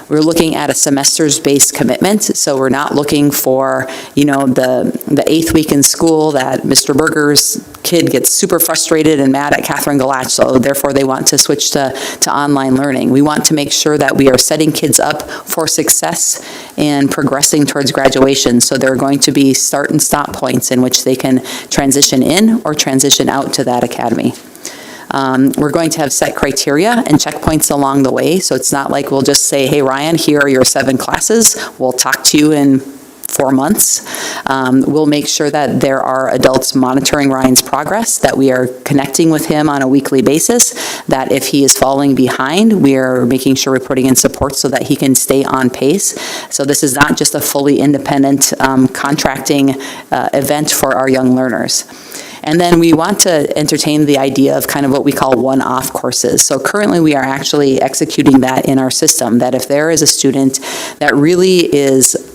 We're looking at a semesters-based commitment, so we're not looking for, the 8th week in school that Mr. Berger's kid gets super frustrated and mad at Catherine Galach, so therefore they want to switch to online learning. We want to make sure that we are setting kids up for success and progressing towards graduation, so there are going to be start and stop points in which they can transition in or transition out to that academy. We're going to have set criteria and checkpoints along the way, so it's not like we'll just say, hey, Ryan, here are your 7 classes. We'll talk to you in 4 months. We'll make sure that there are adults monitoring Ryan's progress, that we are connecting with him on a weekly basis, that if he is falling behind, we are making sure we're putting in support so that he can stay on pace. So this is not just a fully independent contracting event for our young learners. And then we want to entertain the idea of kind of what we call one-off courses. So currently we are actually executing that in our system, that if there is a student that really is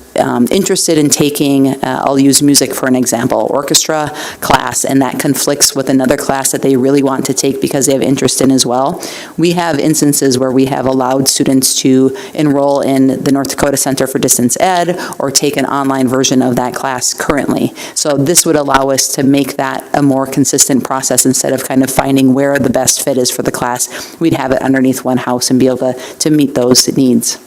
interested in taking, I'll use music for an example, orchestra class, and that conflicts with another class that they really want to take because they have interest in as well. We have instances where we have allowed students to enroll in the North Dakota Center for Distance Ed or take an online version of that class currently. So this would allow us to make that a more consistent process instead of kind of finding where the best fit is for the class. We'd have it underneath one house and be able to meet those needs.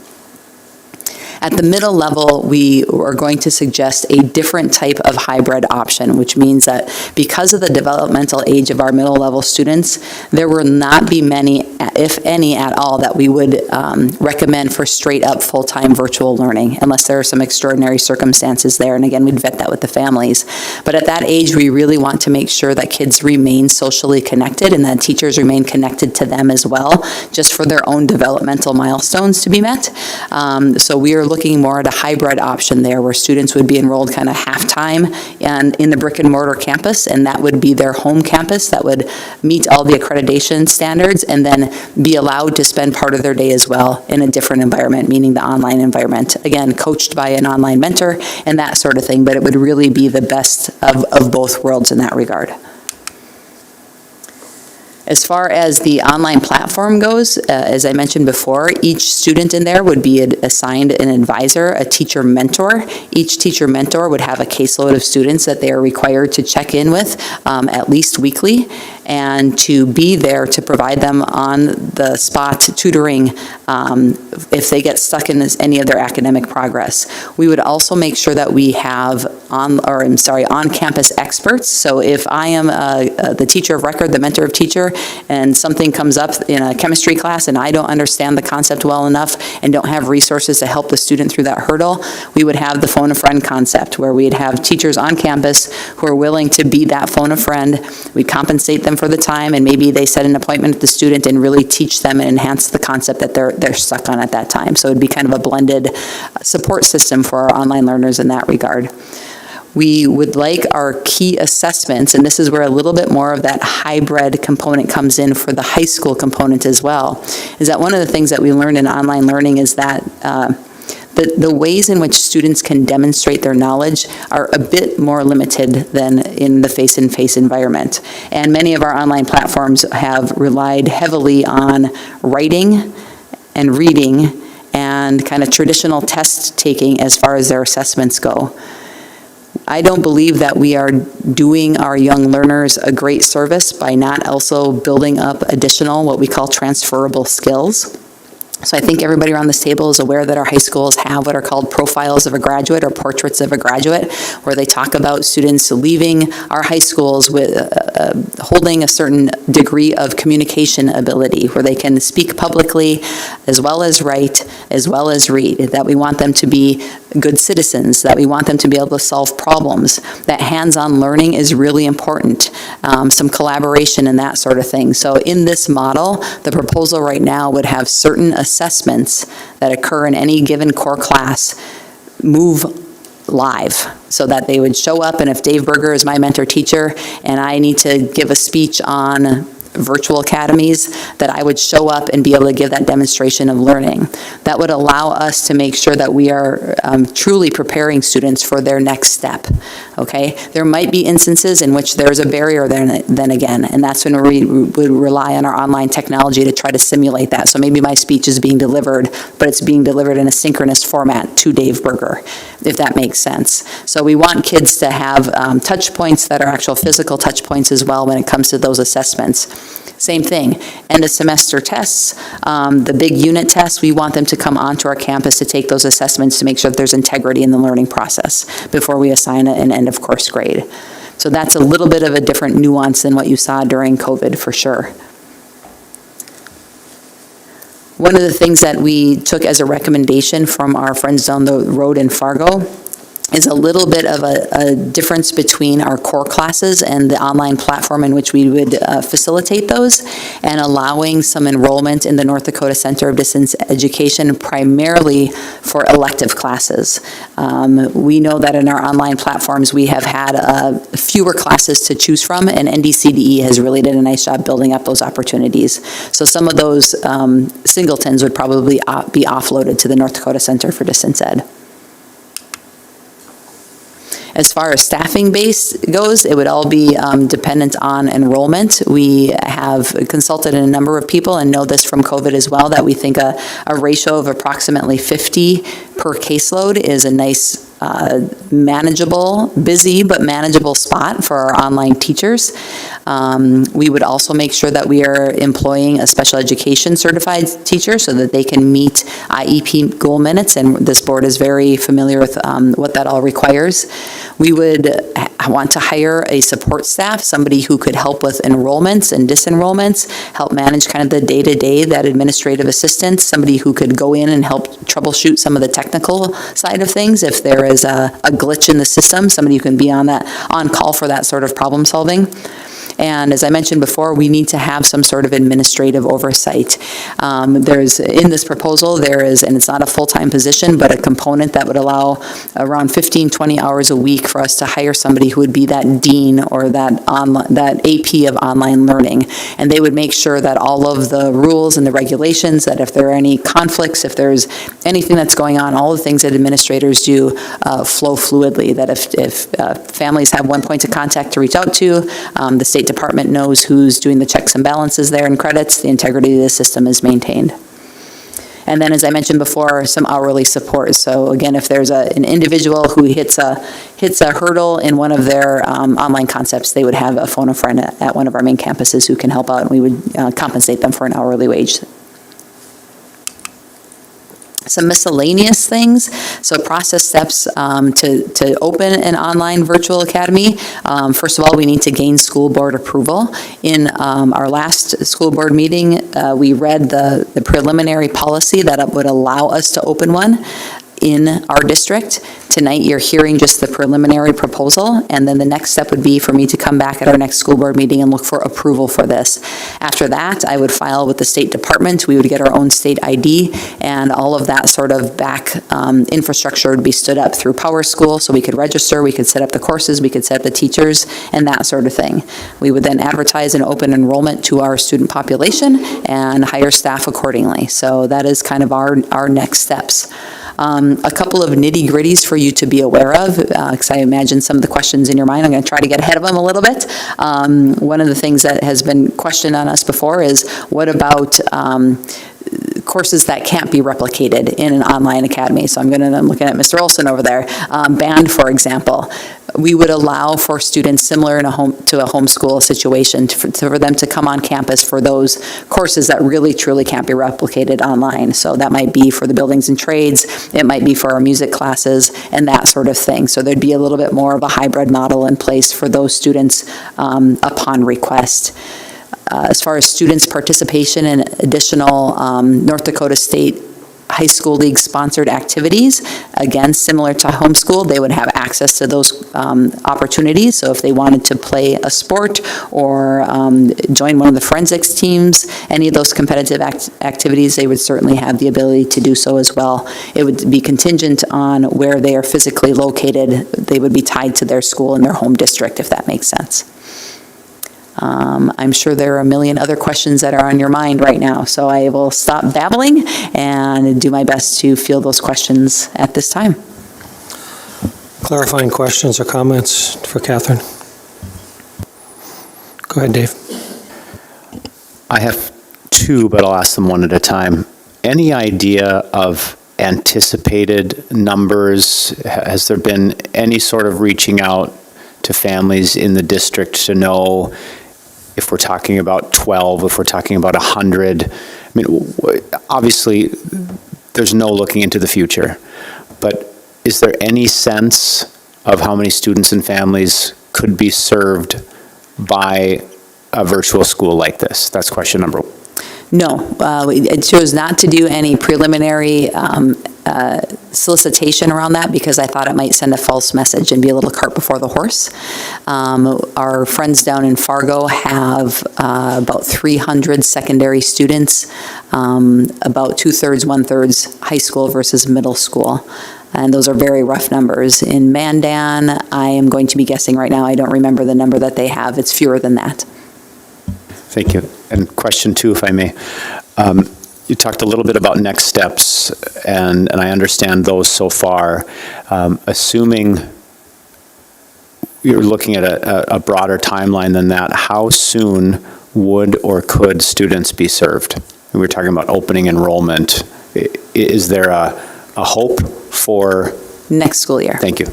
At the middle level, we are going to suggest a different type of hybrid option, which means that because of the developmental age of our middle level students, there will not be many, if any at all, that we would recommend for straight up full-time virtual learning, unless there are some extraordinary circumstances there. And again, we'd vet that with the families. But at that age, we really want to make sure that kids remain socially connected and that teachers remain connected to them as well, just for their own developmental milestones to be met. So we are looking more at a hybrid option there where students would be enrolled kind of half-time and in the brick and mortar campus, and that would be their home campus that would meet all the accreditation standards and then be allowed to spend part of their day as well in a different environment, meaning the online environment. Again, coached by an online mentor and that sort of thing, but it would really be the best of both worlds in that regard. As far as the online platform goes, as I mentioned before, each student in there would be assigned an advisor, a teacher mentor. Each teacher mentor would have a caseload of students that they are required to check in with at least weekly and to be there to provide them on the spot tutoring if they get stuck in any of their academic progress. We would also make sure that we have on-campus experts. So if I am the teacher of record, the mentor of teacher, and something comes up in a chemistry class and I don't understand the concept well enough and don't have resources to help the student through that hurdle, we would have the phone a friend concept where we'd have teachers on campus who are willing to be that phone a friend. We compensate them for the time and maybe they set an appointment with the student and really teach them and enhance the concept that they're stuck on at that time. So it'd be kind of a blended support system for our online learners in that regard. We would like our key assessments, and this is where a little bit more of that hybrid component comes in for the high school component as well, is that one of the things that we learned in online learning is that the ways in which students can demonstrate their knowledge are a bit more limited than in the face-to-face environment. And many of our online platforms have relied heavily on writing and reading and kind of traditional test taking as far as their assessments go. I don't believe that we are doing our young learners a great service by not also building up additional what we call transferable skills. So I think everybody around this table is aware that our high schools have what are called profiles of a graduate or portraits of a graduate, where they talk about students leaving our high schools with holding a certain degree of communication ability, where they can speak publicly as well as write, as well as read, that we want them to be good citizens, that we want them to be able to solve problems, that hands-on learning is really important, some collaboration and that sort of thing. So in this model, the proposal right now would have certain assessments that occur in any given core class move live, so that they would show up, and if Dave Berger is my mentor teacher and I need to give a speech on virtual academies, that I would show up and be able to give that demonstration of learning. That would allow us to make sure that we are truly preparing students for their next step, okay? There might be instances in which there's a barrier then again, and that's when we would rely on our online technology to try to simulate that. So maybe my speech is being delivered, but it's being delivered in a synchronous format to Dave Berger, if that makes sense. So we want kids to have touch points that are actual physical touch points as well when it comes to those assessments. Same thing, end of semester tests, the big unit tests, we want them to come onto our campus to take those assessments to make sure that there's integrity in the learning process before we assign an end of course grade. So that's a little bit of a different nuance than what you saw during COVID for sure. One of the things that we took as a recommendation from our friends down the road in Fargo is a little bit of a difference between our core classes and the online platform in which we would facilitate those, and allowing some enrollment in the North Dakota Center of Distance Education primarily for elective classes. We know that in our online platforms we have had fewer classes to choose from, and NDCDE has really done a nice job building up those opportunities. So some of those singletons would probably be offloaded to the North Dakota Center for Distance Ed. As far as staffing base goes, it would all be dependent on enrollment. We have consulted a number of people and know this from COVID as well, that we think a ratio of approximately 50 per caseload is a nice manageable, busy but manageable spot for our online teachers. We would also make sure that we are employing a special education certified teacher so that they can meet IEP goal minutes, and this board is very familiar with what that all requires. We would want to hire a support staff, somebody who could help with enrollments and disenrollments, help manage kind of the day-to-day, that administrative assistant, somebody who could go in and help troubleshoot some of the technical side of things. If there is a glitch in the system, somebody who can be on call for that sort of problem solving. And as I mentioned before, we need to have some sort of administrative oversight. There's, in this proposal, there is, and it's not a full-time position, but a component that would allow around 15, 20 hours a week for us to hire somebody who would be that dean or that AP of online learning. And they would make sure that all of the rules and the regulations, that if there are any conflicts, if there's anything that's going on, all the things that administrators do flow fluidly, that if families have one point of contact to reach out to, the State Department knows who's doing the checks and balances there and credits, the integrity of the system is maintained. And then, as I mentioned before, some hourly support. So again, if there's an individual who hits a hurdle in one of their online concepts, they would have a phone a friend at one of our main campuses who can help out, and we would compensate them for an hourly wage. Some miscellaneous things, so process steps to open an online virtual academy. First of all, we need to gain school board approval. In our last school board meeting, we read the preliminary policy that would allow us to open one in our district. Tonight, you're hearing just the preliminary proposal, and then the next step would be for me to come back at our next school board meeting and look for approval for this. After that, I would file with the State Department. We would get our own state ID, and all of that sort of back infrastructure would be stood up through PowerSchool, so we could register, we could set up the courses, we could set up the teachers, and that sort of thing. We would then advertise and open enrollment to our student population and hire staff accordingly. So that is kind of our next steps. A couple of nitty-gritties for you to be aware of, because I imagine some of the questions in your mind, I'm going to try to get ahead of them a little bit. One of the things that has been questioned on us before is, what about courses that can't be replicated in an online academy? So I'm looking at Mr. Olson over there. Band, for example. we would allow for students similar to a homeschool situation for them to come on campus for those courses that really truly can't be replicated online. So that might be for the buildings and trades, it might be for our music classes and that sort of thing. So there'd be a little bit more of a hybrid model in place for those students upon request. As far as students' participation in additional North Dakota State High School League sponsored activities, again, similar to homeschool, they would have access to those opportunities. So if they wanted to play a sport or join one of the forensics teams, any of those competitive activities, they would certainly have the ability to do so as well. It would be contingent on where they are physically located. They would be tied to their school and their home district, if that makes sense. I'm sure there are a million other questions that are on your mind right now, so I will stop babbling and do my best to field those questions at this time. Clarifying questions or comments for Catherine? Go ahead, Dave. I have two, but I'll ask them one at a time. Any idea of anticipated numbers? Has there been any sort of reaching out to families in the district to know if we're talking about 12, if we're talking about 100? I mean, obviously, there's no looking into the future, but is there any sense of how many students and families could be served by a virtual school like this? That's question number one. No, it chose not to do any preliminary solicitation around that because I thought it might send a false message and be a little cart before the horse. Our friends down in Fargo have about 300 secondary students, about 2/3, 1/3 high school versus middle school. And those are very rough numbers. In Mandan, I am going to be guessing right now, I don't remember the number that they have. It's fewer than that. Thank you. And question two, if I may. You talked a little bit about next steps, and I understand those so far. Assuming you're looking at a broader timeline than that, how soon would or could students be served? We were talking about opening enrollment. Is there a hope for? Next school year. Thank you.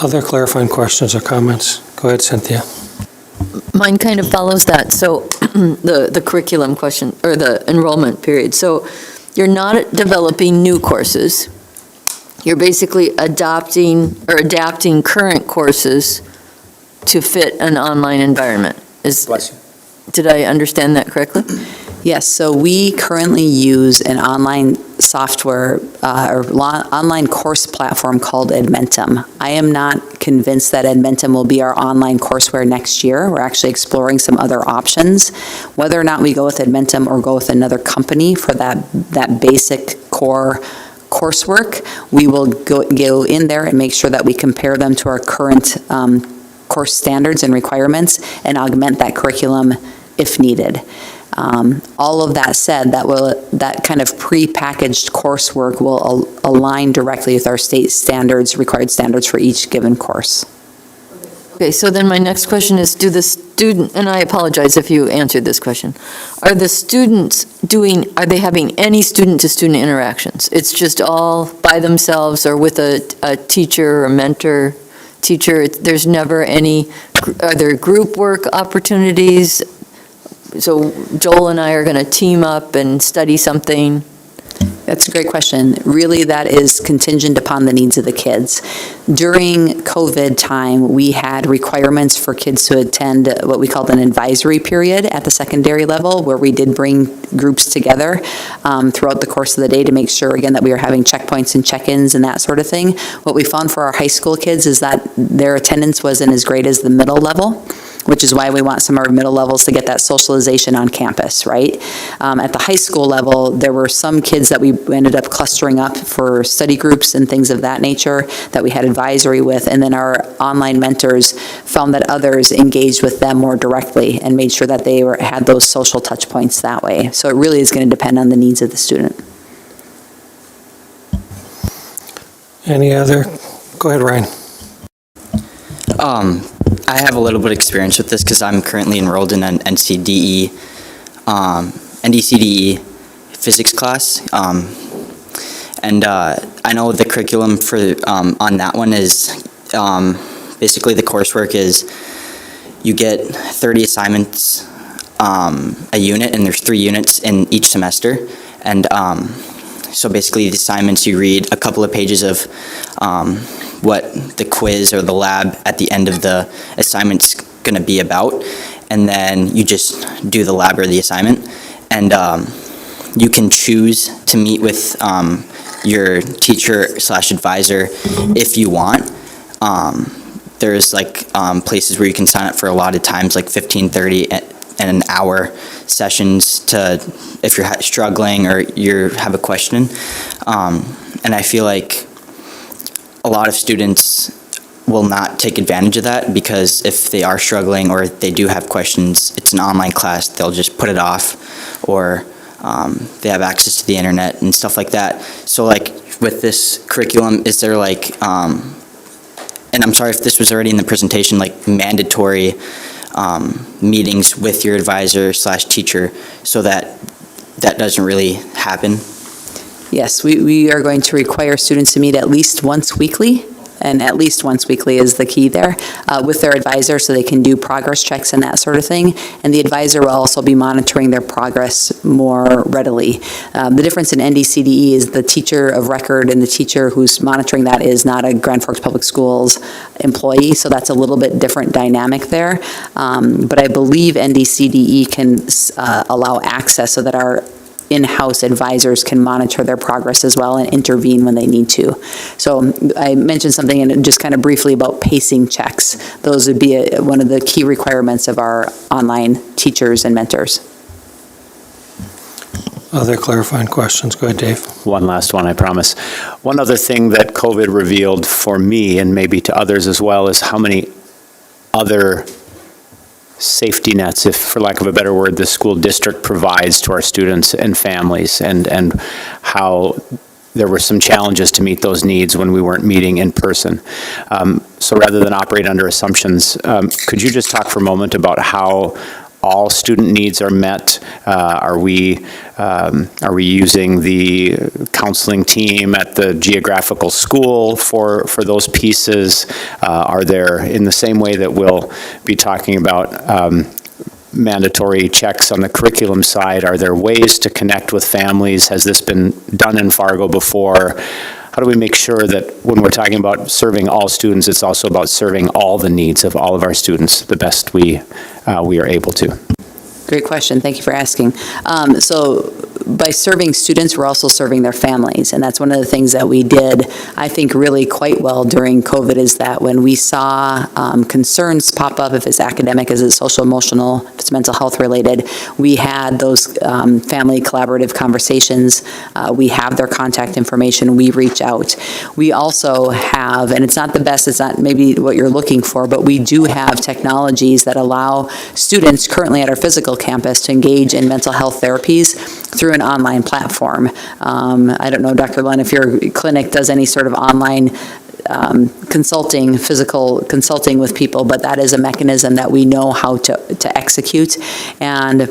Other clarifying questions or comments? Go ahead, Cynthia. Mine kind of follows that. So the curriculum question, or the enrollment period. So you're not developing new courses. You're basically adopting or adapting current courses to fit an online environment. Bless you. Did I understand that correctly? Yes, so we currently use an online software or online course platform called Edmentum. I am not convinced that Edmentum will be our online courseware next year. We're actually exploring some other options. Whether or not we go with Edmentum or go with another company for that basic core coursework, we will go in there and make sure that we compare them to our current course standards and requirements and augment that curriculum if needed. All of that said, that kind of pre-packaged coursework will align directly with our state standards, required standards for each given course. Okay, so then my next question is, do the student, and I apologize if you answered this question, are the students are they having any student-to-student interactions? It's just all by themselves or with a teacher or mentor teacher? There's never any, are there group work opportunities? So Joel and I are going to team up and study something? That's a great question. Really, that is contingent upon the needs of the kids. During COVID time, we had requirements for kids to attend what we called an advisory period at the secondary level, where we did bring groups together throughout the course of the day to make sure, again, that we were having checkpoints and check-ins and that sort of thing. What we found for our high school kids is that their attendance wasn't as great as the middle level, which is why we want some of our middle levels to get that socialization on campus, right? At the high school level, there were some kids that we ended up clustering up for study groups and things of that nature that we had advisory with, and then our online mentors found that others engaged with them more directly and made sure that they had those social touch points that way. So it really is going to depend on the needs of the student. Any other? Go ahead, Ryan. I have a little bit of experience with this because I'm currently enrolled in an NCDE physics class. And I know the curriculum for on that one is basically the coursework is you get 30 assignments a unit, and there's 3 units in each semester. And so basically the assignments, you read a couple of pages of what the quiz or the lab at the end of the assignment's going to be about, and then you just do the lab or the assignment. And you can choose to meet with your teacher/advisor if you want. There's like places where you can sign up for a lot of times, like 15, 30, and an hour sessions to if you're struggling or you have a question. And I feel like a lot of students will not take advantage of that, because if they are struggling or they do have questions, it's an online class, they'll just put it off, or they have access to the internet and stuff like that. So like with this curriculum, is there like, and I'm sorry if this was already in the presentation, like mandatory meetings with your advisor/teacher so that that doesn't really happen? Yes, we are going to require students to meet at least once weekly, and at least once weekly is the key there, with their advisor so they can do progress checks and that sort of thing. And the advisor will also be monitoring their progress more readily. The difference in NDCDE is the teacher of record and the teacher who's monitoring that is not a Grand Forks Public Schools employee, so that's a little bit different dynamic there. But I believe NDCDE can allow access so that our in-house advisors can monitor their progress as well and intervene when they need to. So I mentioned something and just kind of briefly about pacing checks. Those would be one of the key requirements of our online teachers and mentors. Other clarifying questions? Go ahead, Dave. One last one, I promise. One other thing that COVID revealed for me, and maybe to others as well, is how many other safety nets, if for lack of a better word, the school district provides to our students and families, and how there were some challenges to meet those needs when we weren't meeting in person. So rather than operate under assumptions, could you just talk for a moment about how all student needs are met? Are we using the counseling team at the geographical school for those pieces? Are there, in the same way that we'll be talking about mandatory checks on the curriculum side, are there ways to connect with families? Has this been done in Fargo before? How do we make sure that when we're talking about serving all students, it's also about serving all the needs of all of our students the best we are able to? Great question. Thank you for asking. So by serving students, we're also serving their families. And that's one of the things that we did, I think, really quite well during COVID, is that when we saw concerns pop up, if it's academic, if it's social, emotional, if it's mental health related, we had those family collaborative conversations. We have their contact information. We reach out. We also have, and it's not the best, it's not maybe what you're looking for, but we do have technologies that allow students currently at our physical campus to engage in mental health therapies through an online platform. I don't know, Dr. Lund, if your clinic does any sort of online consulting, physical consulting with people, but that is a mechanism that we know how to execute. And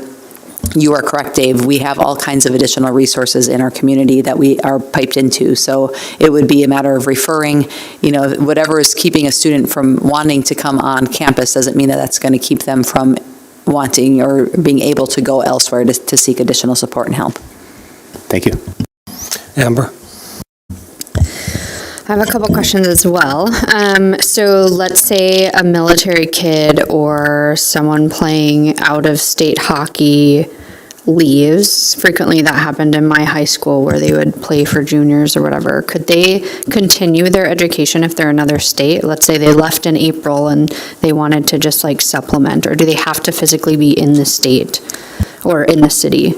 you are correct, Dave. We have all kinds of additional resources in our community that we are piped into. So it would be a matter of referring, whatever is keeping a student from wanting to come on campus doesn't mean that that's going to keep them from wanting or being able to go elsewhere to seek additional support and help. Thank you. Amber? I have a couple questions as well. So let's say a military kid or someone playing out-of-state hockey leaves. Frequently that happened in my high school where they would play for juniors or whatever. Could they continue their education if they're another state? Let's say they left in April and they wanted to just like supplement, or do they have to physically be in the state or in the city?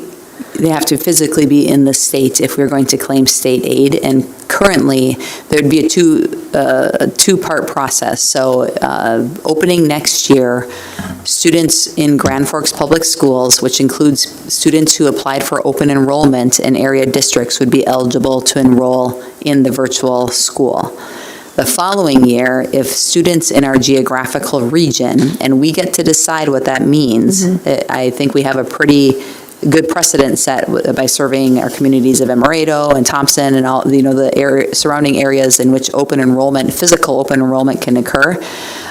They have to physically be in the state if we're going to claim state aid, and currently there'd be a two-part process. So opening next year, students in Grand Forks Public Schools, which includes students who applied for open enrollment in area districts, would be eligible to enroll in the virtual school. The following year, if students in our geographical region, and we get to decide what that means, I think we have a pretty good precedent set by surveying our communities of Emerado and Thompson and all, the surrounding areas in which physical open enrollment can occur.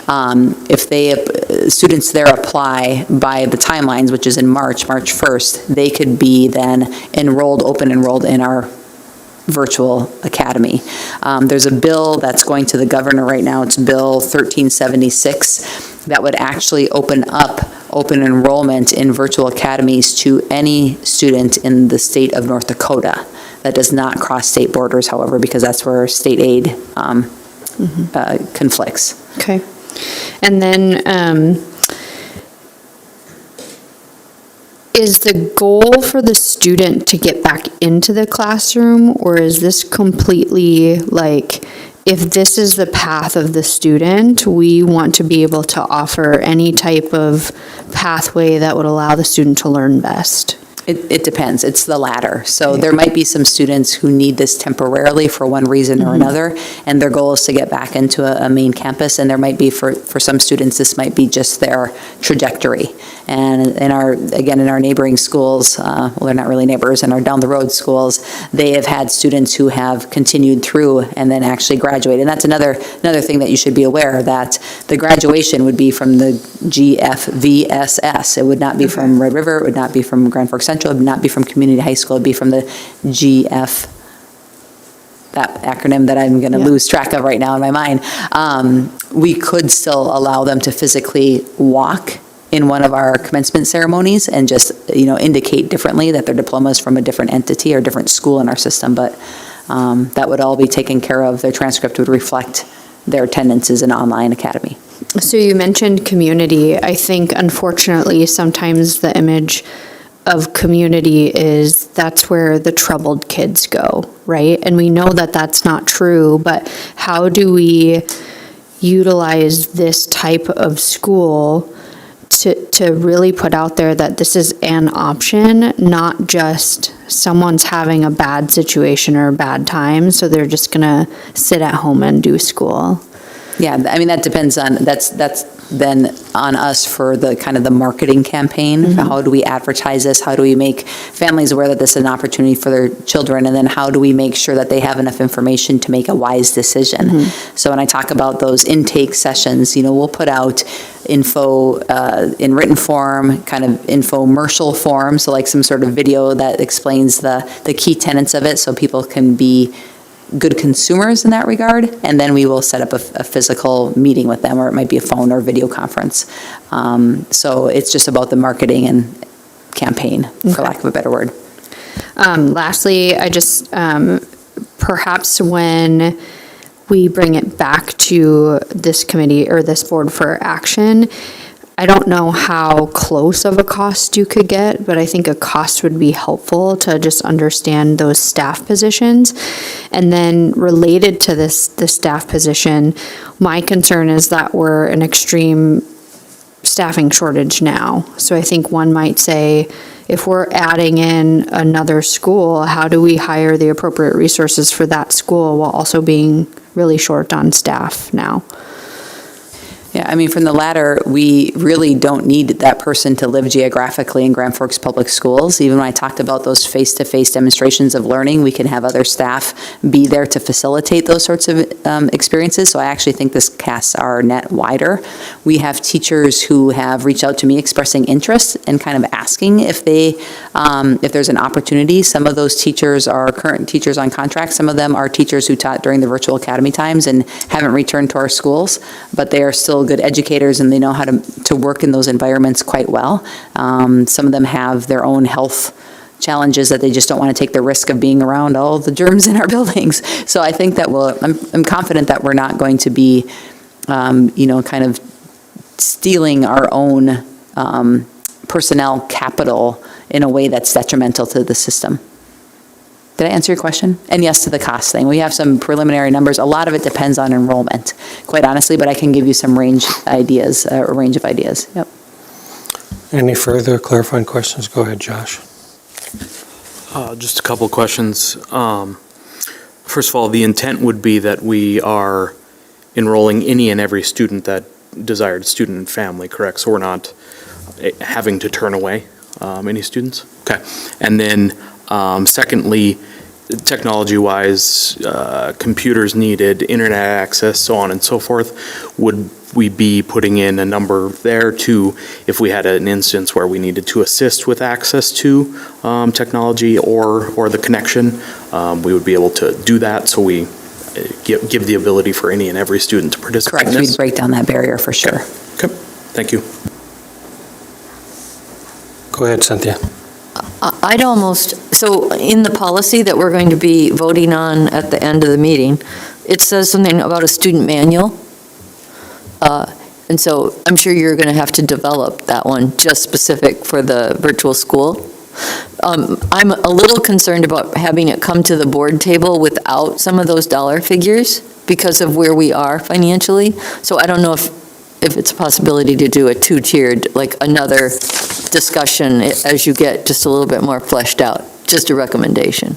If students there apply by the timelines, which is in March 1st, they could be then open enrolled in our virtual academy. There's a bill that's going to the governor right now. It's Bill 1376 that would actually open up open enrollment in virtual academies to any student in the state of North Dakota. That does not cross state borders, however, because that's where state aid conflicts. Okay. And then, is the goal for the student to get back into the classroom, or is this completely like, if this is the path of the student, we want to be able to offer any type of pathway that would allow the student to learn best? It depends. It's the latter. So there might be some students who need this temporarily for one reason or another, and their goal is to get back into a main campus. And there might be, for some students, this might be just their trajectory. And in our neighboring schools, well, they're not really neighbors, in our down the road schools, they have had students who have continued through and then actually graduate. And that's another thing that you should be aware, that the graduation would be from the GFPS. It would not be from Red River. It would not be from Grand Forks Central. It would not be from community high school. It would be from the GF, that acronym that I'm going to lose track of right now in my mind. We could still allow them to physically walk in one of our commencement ceremonies and just, indicate differently that their diploma is from a different entity or different school in our system. But that would all be taken care of. Their transcript would reflect their attendance as an online academy. So you mentioned community. I think, unfortunately, sometimes the image of community is that's where the troubled kids go, right? And we know that that's not true, but how do we utilize this type of school to really put out there that this is an option, not just someone's having a bad situation or a bad time, so they're just gonna sit at home and do school? Yeah, I mean, that depends on, that's then on us for the kind of the marketing campaign. How do we advertise this? How do we make families aware that this is an opportunity for their children? And then how do we make sure that they have enough information to make a wise decision? So when I talk about those intake sessions, we'll put out info in written form, kind of infomercial form, so like some sort of video that explains the key tenets of it so people can be good consumers in that regard, and then we will set up a physical meeting with them, or it might be a phone or video conference. So it's just about the marketing and campaign, for lack of a better word. Lastly, I just, perhaps when we bring it back to this committee or this board for action, I don't know how close of a cost you could get, but I think a cost would be helpful to just understand those staff positions. And then related to the staff position, my concern is that we're an extreme staffing shortage now. So I think one might say, if we're adding in another school, how do we hire the appropriate resources for that school while also being really short on staff now? Yeah, I mean, from the latter, we really don't need that person to live geographically in Grand Forks Public Schools. Even when I talked about those face-to-face demonstrations of learning, we can have other staff be there to facilitate those sorts of experiences. So I actually think this casts our net wider. We have teachers who have reached out to me expressing interest and kind of asking if there's an opportunity. Some of those teachers are current teachers on contract. Some of them are teachers who taught during the virtual academy times and haven't returned to our schools, but they are still good educators and they know how to work in those environments quite well. Some of them have their own health challenges that they just don't want to take the risk of being around all the germs in our buildings. So I think that I'm confident that we're not going to be, kind of stealing our own personnel capital in a way that's detrimental to the system. Did I answer your question? And yes, to the cost thing. We have some preliminary numbers. A lot of it depends on enrollment, quite honestly, but I can give you some range of ideas. Yep. Any further clarifying questions? Go ahead, Josh. Just a couple questions. First of all, the intent would be that we are enrolling any and every student that desired student and family, correct? So we're not having to turn away Any students? Okay. And then secondly, technology-wise, computers needed, internet access, so on and so forth, would we be putting in a number there too if we had an instance where we needed to assist with access to technology or the connection? We would be able to do that, so we give the ability for any and every student to participate in Correct, this? we'd break down that barrier for sure. Okay, thank you. Go ahead, Cynthia. I'd almost, so in the policy that we're going to be voting on at the end of the meeting, it says something about a student manual. And so I'm sure you're going to have to develop that one just specific for the virtual school. I'm a little concerned about having it come to the board table without some of those dollar figures because of where we are financially. So I don't know if it's a possibility to do a two-tiered, like another discussion as you get just a little bit more fleshed out, just a recommendation.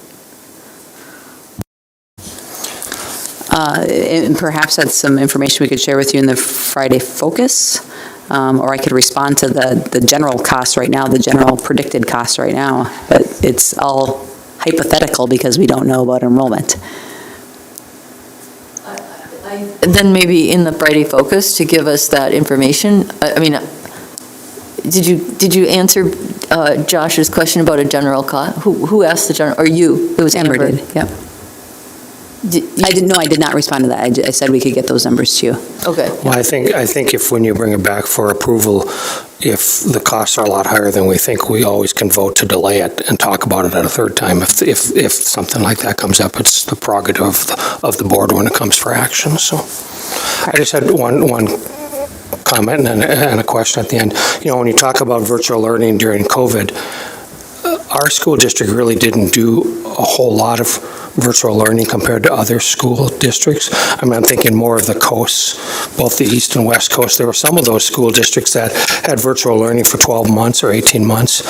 And perhaps that's some information we could share with you in the Friday focus, or I could respond to the general cost right now, the general predicted cost right now, but it's all hypothetical because we don't know about enrollment. Then maybe in the Friday focus to give us that information. I mean, did you answer Josh's question about a general cost? Who asked the general, or you? It was Amber did, yep. I did not respond to that. I said we could get those numbers to you. Okay. Well, I think if when you bring it back for approval, if the costs are a lot higher than we think, we always can vote to delay it and talk about it at a third time. If something like that comes up, it's the prerogative of the board when it comes for action. So I just had one comment and a question at the end. You know, when you talk about virtual learning during COVID, our school district really didn't do a whole lot of virtual learning compared to other school districts. I mean, I'm thinking more of the coasts, both the east and west coast. There were some of those school districts that had virtual learning for 12 months or 18 months.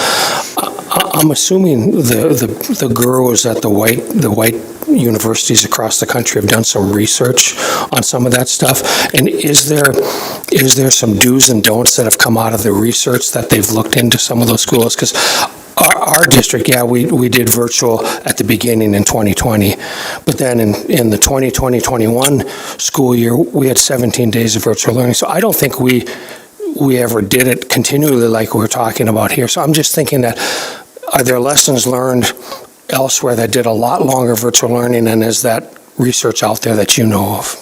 I'm assuming the gurus at the white universities across the country have done some research on some of that stuff. And is there some do's and don'ts that have come out of the research that they've looked into some of those schools? Because our district, yeah, we did virtual at the beginning in 2020, but then in the 2020-21 school year, we had 17 days of virtual learning. So I don't think we ever did it continually like we're talking about here. So I'm just thinking that, are there lessons learned elsewhere that did a lot longer virtual learning, and is that research out there that you know of?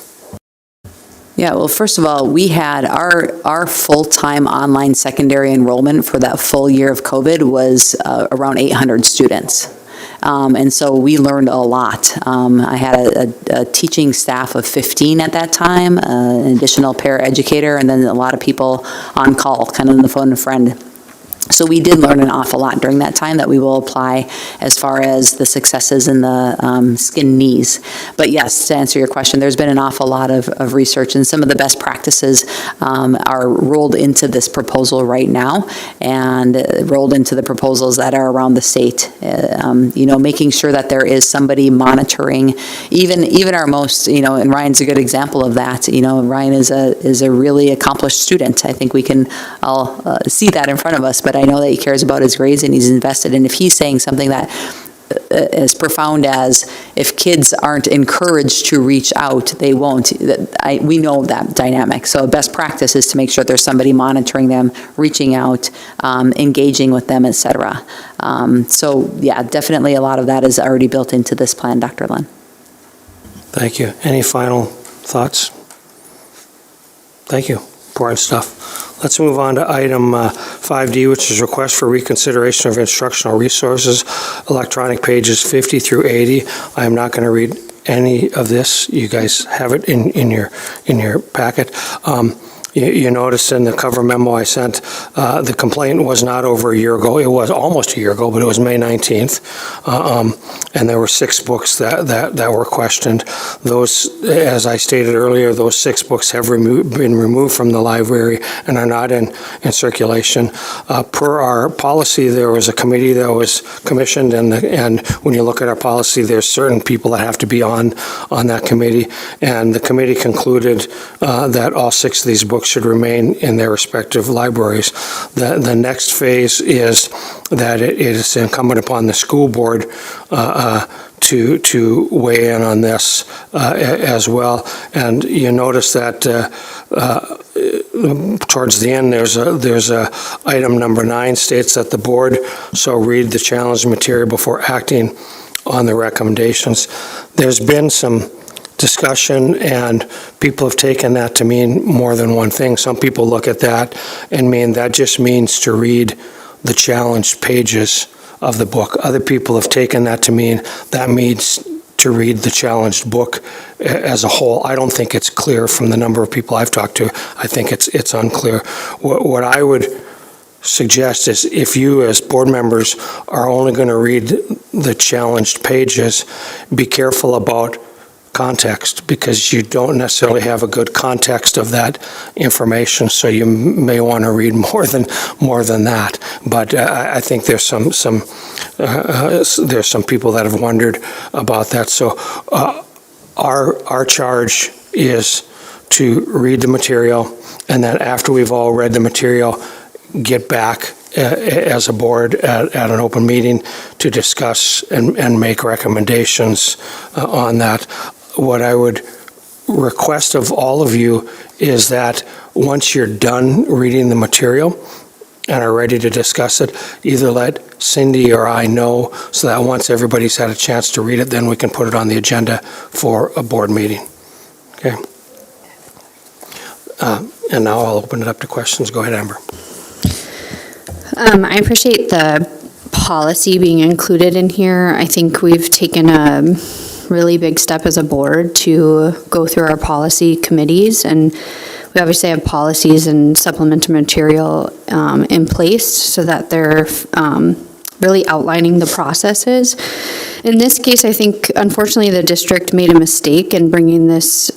Yeah, well, first of all, we had our full-time online secondary enrollment for that full year of COVID was around 800 students. And so we learned a lot. I had a teaching staff of 15 at that time, an additional paraeducator, and then a lot of people on call, kind of on the phone a friend. So we did learn an awful lot during that time that we will apply as far as the successes in the skin knees. But yes, to answer your question, there's been an awful lot of research, and some of the best practices are rolled into this proposal right now, and rolled into the proposals that are around the state. You know, making sure that there is somebody monitoring, even our most, you know, and Ryan's a good example of that. You know, Ryan is a really accomplished student. I think we can all see that in front of us, but I know that he cares about his grades and he's invested. And if he's saying something that as profound as, if kids aren't encouraged to reach out, they won't, we know that dynamic. So best practice is to make sure there's somebody monitoring them, reaching out, engaging with them, et cetera. So yeah, definitely a lot of that is already built into this plan, Dr. Lund. Thank you. Any final thoughts? Thank you. Important stuff. Let's move on to item 5D, which is request for reconsideration of instructional resources, electronic pages 50 through 80. I am not going to read any of this. You guys have it in your packet. You notice in the cover memo I sent, the complaint was not over a year ago. It was almost a year ago, but it was May 19th. And there were 6 books that were questioned. Those, as I stated earlier, those 6 books have been removed from the library and are not in circulation. Per our policy, there was a committee that was commissioned, and when you look at our policy, there's certain people that have to be on that committee. And the committee concluded that all 6 of these books books should remain in their respective libraries. The next phase is that it is incumbent upon the school board to weigh in on this as well. And you notice that towards the end, there's a item number 9 states that the board shall read the challenge material before acting on the recommendations. There's been some discussion, and people have taken that to mean more than one thing. Some people look at that and mean that just means to read the challenged pages of the book. Other people have taken that to mean that means to read the challenged book as a whole. I don't think it's clear from the number of people I've talked to. I think it's unclear. What I would suggest is if you as board members are only going to read the challenged pages, be careful about context, because you don't necessarily have a good context of that information, so you may want to read more than that. But I think there's some people that have wondered about that. So our charge is to read the material, and then after we've all read the material, get back as a board at an open meeting to discuss and make recommendations on that. What I would request of all of you is that once you're done reading the material and are ready to discuss it, either let Cindy or I know, so that once everybody's had a chance to read it, then we can put it on the agenda for a board meeting. Okay? And now I'll open it up to questions. Go ahead, Amber. I appreciate the policy being included in here. I think we've taken a really big step as a board to go through our policy committees, and we obviously have policies and supplemental material in place so that they're really outlining the processes. In this case, I think unfortunately the district made a mistake in bringing this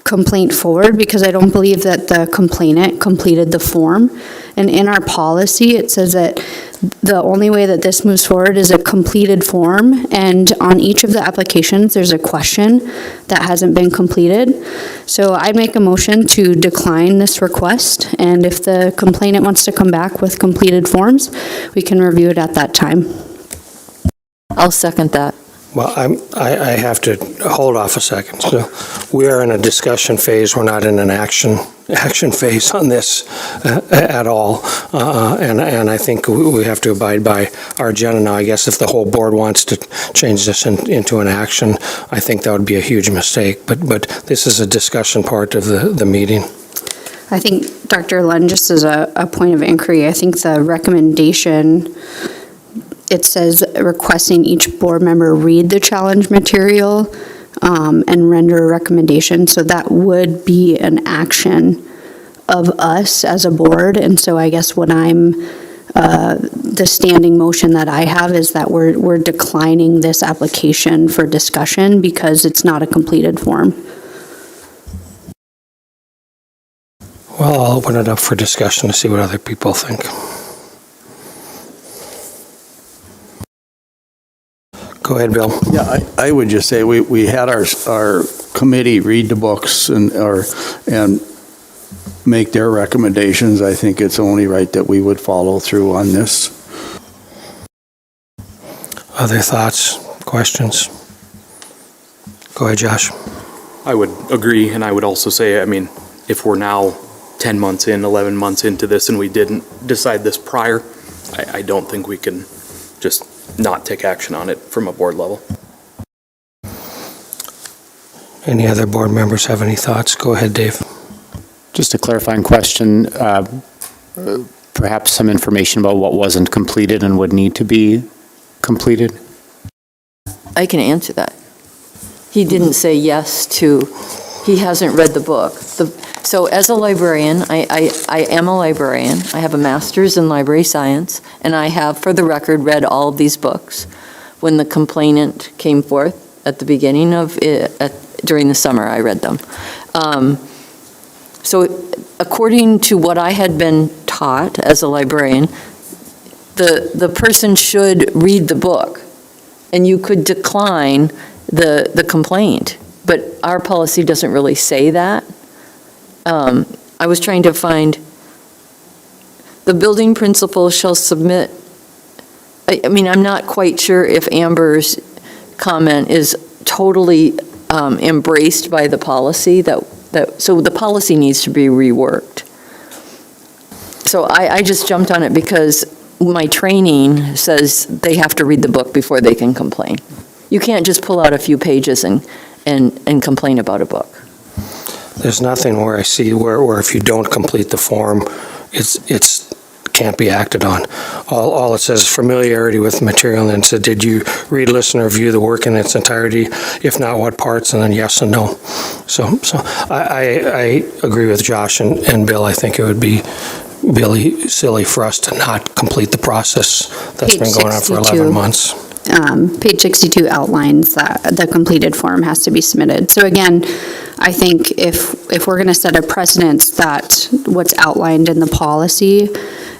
complaint forward, because I don't believe that the complainant completed the form. And in our policy, it says that the only way that this moves forward is a completed form, and on each of the applications, there's a question that hasn't been completed. So I'd make a motion to decline this request, and if the complainant wants to come back with completed forms, we can review it at that time. I'll second that. Well, I have to hold off a second. So we are in a discussion phase. We're not in an action phase on this at all. And I think we have to abide by our agenda now. I guess if the whole board wants to change this into an action, I think that would be a huge mistake. But this is a discussion part of the meeting. I think, Dr. Lund, just as a point of inquiry, I think the recommendation, it says requesting each board member read the challenge material and render a recommendation. So that would be an action of us as a board. And so I guess what the standing motion that I have is that we're declining this application for discussion because it's not a completed form. Well, I'll open it up for discussion to see what other people think. Go ahead, Bill. Yeah, I would just say we had our committee read the books and make their recommendations. I think it's only right that we would follow through on this. Other thoughts, questions? Go ahead, Josh. I would agree, and I would also say, I mean, if we're now 10 months in, 11 months into this, and we didn't decide this prior, I don't think we can just not take action on it from a board level. Any other board members have any thoughts? Go ahead, Dave. Just a clarifying question, perhaps some information about what wasn't completed and would need to be completed? I can answer that. He didn't say yes to, he hasn't read the book. So as a librarian, I am a librarian. I have a master's in library science, and I have, for the record, read all of these books. When the complainant came forth at the beginning of it, during the summer, I read them. So according to what I had been taught as a librarian, the person should read the book, and you could decline the complaint. But our policy doesn't really say that. I was trying to find, the building principal shall submit, I mean, I'm not quite sure if Amber's comment is totally embraced by the policy, so the policy needs to be reworked. So I just jumped on it because my training says they have to read the book before they can complain. You can't just pull out a few pages and complain about a book. There's nothing where I see where if you don't complete the form, it's can't be acted on. All it says is familiarity with the material, and it said, did you read, listen, or view the work in its entirety? If not, what parts? And then yes and no. So I agree with Josh and Bill. I think it would be really silly for us to not complete the process that's been going on for 11 months. Page 62 outlines that the completed form has to be submitted. So again, I think if we're going to set a precedent that what's outlined in the policy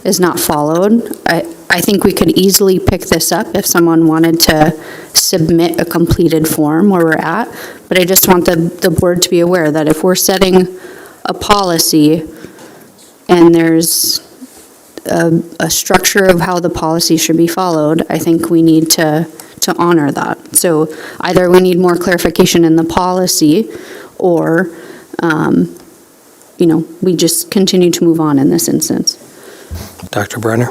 is not followed, I think we could easily pick this up if someone wanted to submit a completed form where we're at. But I just want the board to be aware that if we're setting a policy and there's a structure of how the policy should be followed, I think we need to honor that. So either we need more clarification in the policy, or, we just continue to move on in this instance. Dr. Brenner?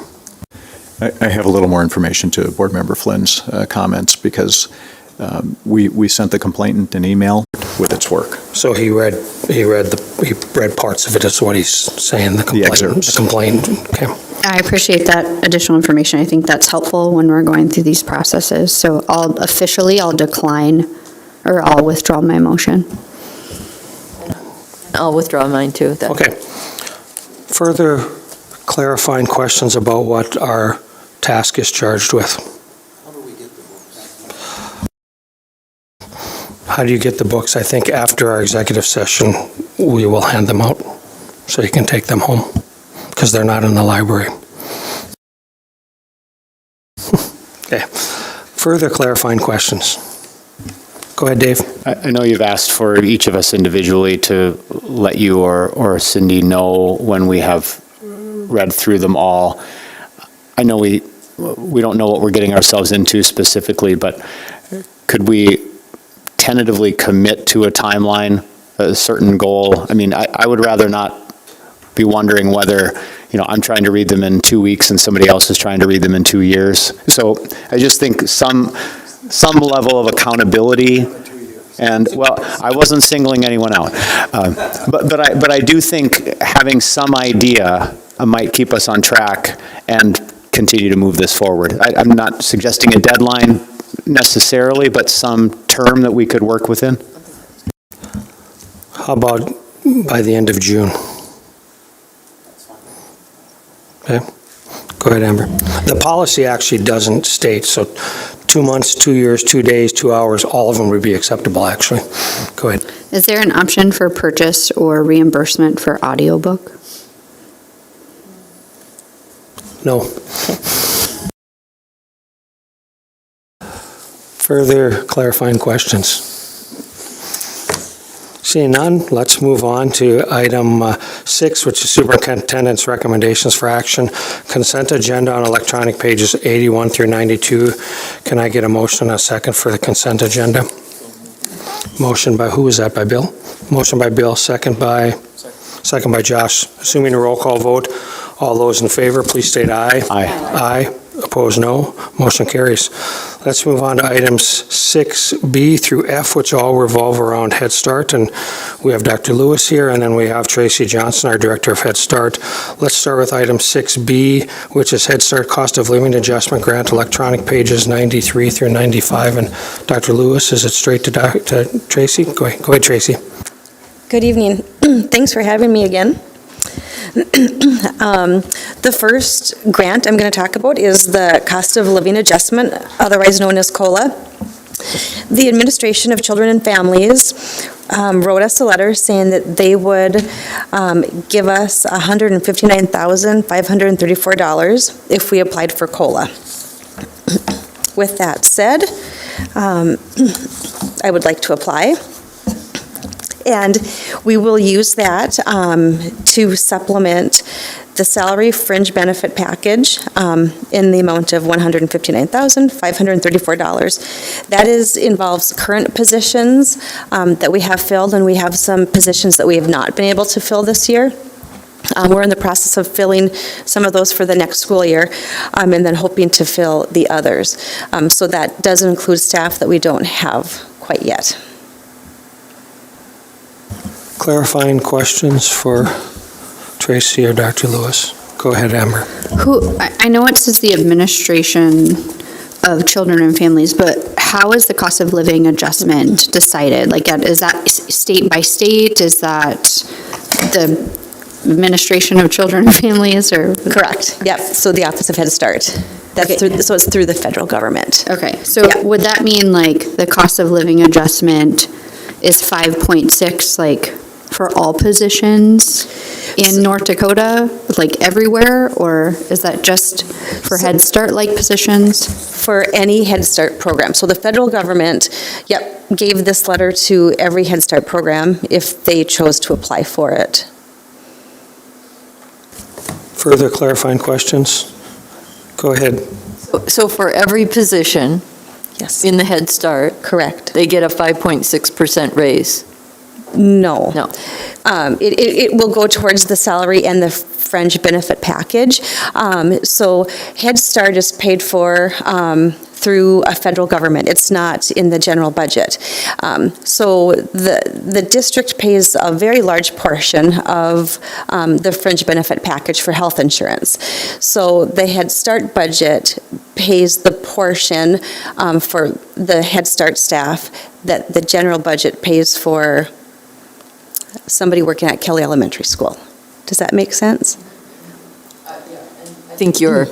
I have a little more information to Board Member Flynn's comments, because we sent the complainant an email with its work. So he read parts of it. That's what he's saying. The complaint. Okay. I appreciate that additional information. I think that's helpful when we're going through these processes. So I'll decline, or I'll withdraw my motion. I'll withdraw mine too. Okay. Further clarifying questions about what our task is charged with. How do you get the books? I think after our executive session, we will hand them out so you can take them home, because they're not in the library. Okay. Further clarifying questions. Go ahead, Dave. I know you've asked for each of us individually to let you or Cindy know when we have read through them all. I know we don't know what we're getting ourselves into specifically, but could we tentatively commit to a timeline, a certain goal? I mean, I would rather not be wondering whether, I'm trying to read them in 2 weeks and somebody else is trying to read them in 2 years. So I just think some level of accountability, and, well, I wasn't singling anyone out. But I do think having some idea might keep us on track and continue to move this forward. I'm not suggesting a deadline necessarily, but some term that we could work within. How about by the end of June? Okay. Go ahead, Amber. The policy actually doesn't state, so 2 months, 2 years, 2 days, 2 hours, all of them would be acceptable, actually. Go ahead. Is there an option for purchase or reimbursement for audiobook? No. Further clarifying questions? Seeing none, let's move on to item 6, which is superintendent's recommendations for action. Consent agenda on electronic pages 81 through 92. Can I get a motion and a second for the consent agenda? Motion by, who is that, by Bill? Motion by Bill, second by Josh. Assuming a roll call vote, all those in favor, please state aye. Aye. Aye. Opposed, no. Motion carries. Let's move on to items 6B through F, which all revolve around Head Start. And we have Dr. Lewis here, and then we have Tracy Johnson, our Director of Head Start. Let's start with item 6B, which is Head Start Cost of Living Adjustment Grant, electronic pages 93 through 95. And Dr. Lewis, is it straight to Tracy? Go ahead, Tracy. Good evening. Thanks for having me again. The first grant I'm going to talk about is the Cost of Living Adjustment, otherwise known as COLA. The Administration of Children and Families wrote us a letter saying that they would give us $159,534 if we applied for COLA. With that said, I would like to apply. And we will use that to supplement the salary fringe benefit package in the amount of $159,534. That involves current positions that we have filled, and we have some positions that we have not been able to fill this year. We're in the process of filling some of those for the next school year, and then hoping to fill the others. So that does include staff that we don't have quite yet. Clarifying questions for Tracy or Dr. Lewis? Go ahead, Amber. I know it says the administration of children and families, but how is the cost of living adjustment decided? Like, is that state by state? Is that the administration of children and families, or? Correct, yep, so the Office of Head Start. That's so it's through the federal government. Okay, so would that mean like the cost of living adjustment is 5.6, like for all positions in North Dakota, like everywhere, or is that just for Head Start like positions? For any Head Start program. So the federal government, gave this letter to every Head Start program if they chose to apply for it. Further clarifying questions? Go ahead. So for every position in the Head Start, correct, they get a 5.6% raise? No. No. It will go towards the salary and the fringe benefit package. So Head Start is paid for through a federal government. It's not in the general budget. So the district pays a very large portion of the fringe benefit package for health insurance. So the Head Start budget pays the portion for the Head Start staff that the general budget pays for somebody working at Kelly Elementary School. Does that make sense? I think your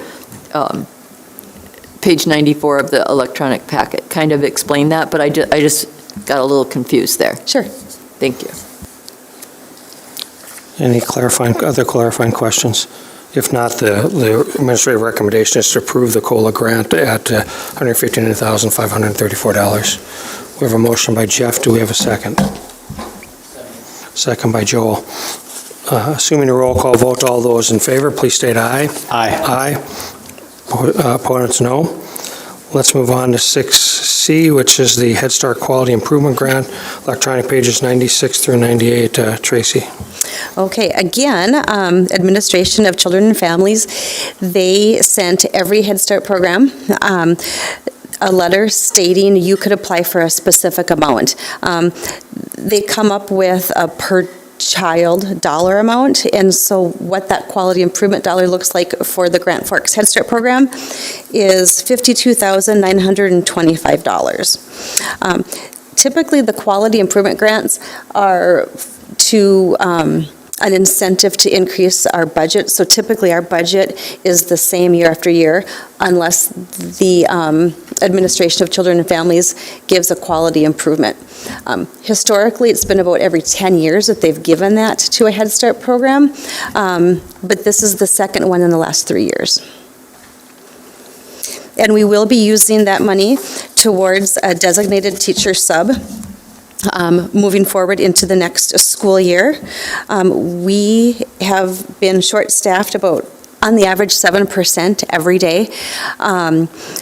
page 94 of the electronic packet kind of explained that, but I just got a little confused there. Sure. Thank you. Any other clarifying questions? If not, the administrative recommendation is to approve the COLA grant at $159,534. We have a motion by Jeff. Do we have a second? Second by Joel. Assuming a roll call vote, all those in favor, please state aye. Aye. Aye. Opponents, no. Let's move on to 6C, which is the Head Start Quality Improvement Grant, electronic pages 96 through 98. Tracy. Okay, again, Administration of Children and Families, they sent every Head Start program a letter stating you could apply for a specific amount. They come up with a per child dollar amount, and so what that quality improvement dollar looks like for the Grand Forks Head Start program is $52,925. Typically, the quality improvement grants are to an incentive to increase our budget. So typically our budget is the same year after year unless the Administration of Children and Families gives a quality improvement. Historically, it's been about every 10 years that they've given that to a Head Start program, but this is the second one in the last 3 years. And we will be using that money towards a designated teacher sub moving forward into the next school year. We have been short-staffed about, on the average, 7% every day.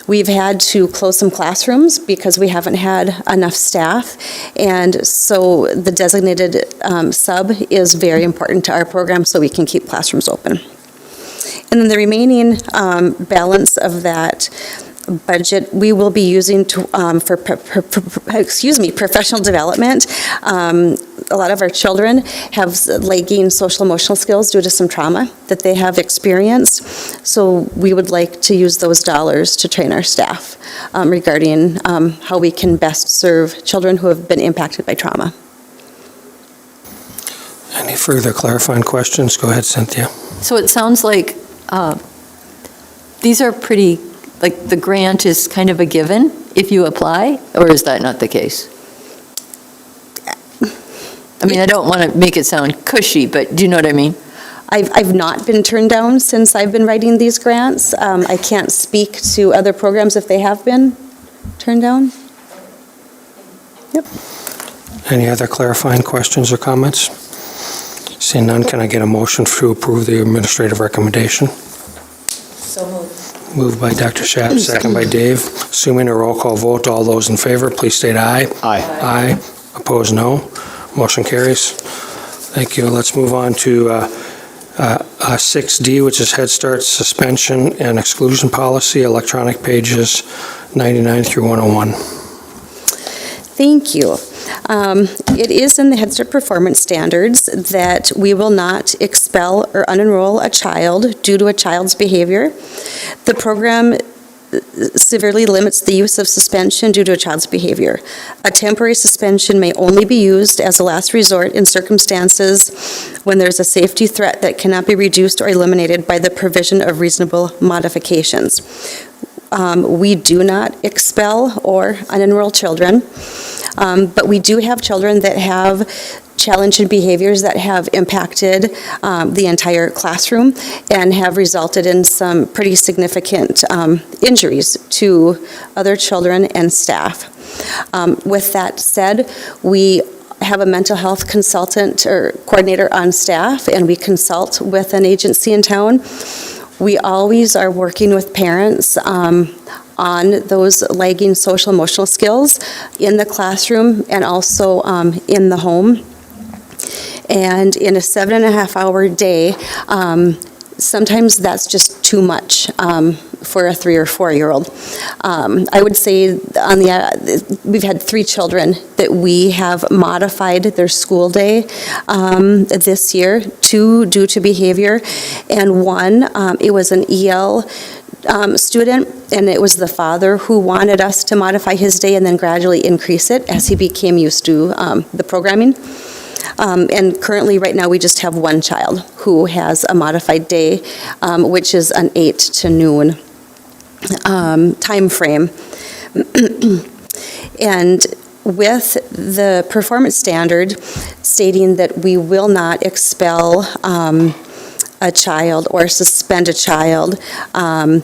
We've had to close some classrooms because we haven't had enough staff, and so the designated sub is very important to our program so we can keep classrooms open. And then the remaining balance of that budget we will be using to, for professional development. A lot of our children have lagging social emotional skills due to some trauma that they have experienced. So we would like to use those dollars to train our staff regarding how we can best serve children who have been impacted by trauma. Any further clarifying questions? Go ahead, Cynthia. So it sounds like these are pretty, like the grant is kind of a given if you apply, or is that not the case? I mean, I don't want to make it sound cushy, but do you know what I mean? I've not been turned down since I've been writing these grants. I can't speak to other programs if they have been turned down. Yep. Any other clarifying questions or comments? Seeing none, can I get a motion to approve the administrative recommendation? So moved. Moved by Dr. Schaap, second by Dave. Assuming a roll call vote, all those in favor, please state aye. Aye. Aye. Opposed, no. Motion carries. Thank you. Let's move on to 6D, which is Head Start suspension and exclusion policy, electronic pages 99 through 101. Thank you. It is in the Head Start performance standards that we will not expel or unenroll a child due to a child's behavior. The program severely limits the use of suspension due to a child's behavior. A temporary suspension may only be used as a last resort in circumstances when there's a safety threat that cannot be reduced or eliminated by the provision of reasonable modifications. We do not expel or unenroll children, but we do have children that have challenging behaviors that have impacted the entire classroom and have resulted in some pretty significant injuries to other children and staff. With that said, we have a mental health consultant or coordinator on staff, and we consult with an agency in town. We always are working with parents on those lagging social emotional skills in the classroom and also in the home. And in a 7.5-hour day, sometimes that's just too much for a 3 or 4-year-old. I would say we've had 3 children that we have modified their school day this year, 2 due to behavior, and 1, it was an EL student, and it was the father who wanted us to modify his day and then gradually increase it as he became used to the programming. And currently, right now, we just have 1 child who has a modified day, which is an 8 to noon time frame. And with the performance standard stating that we will not expel a child or suspend a child.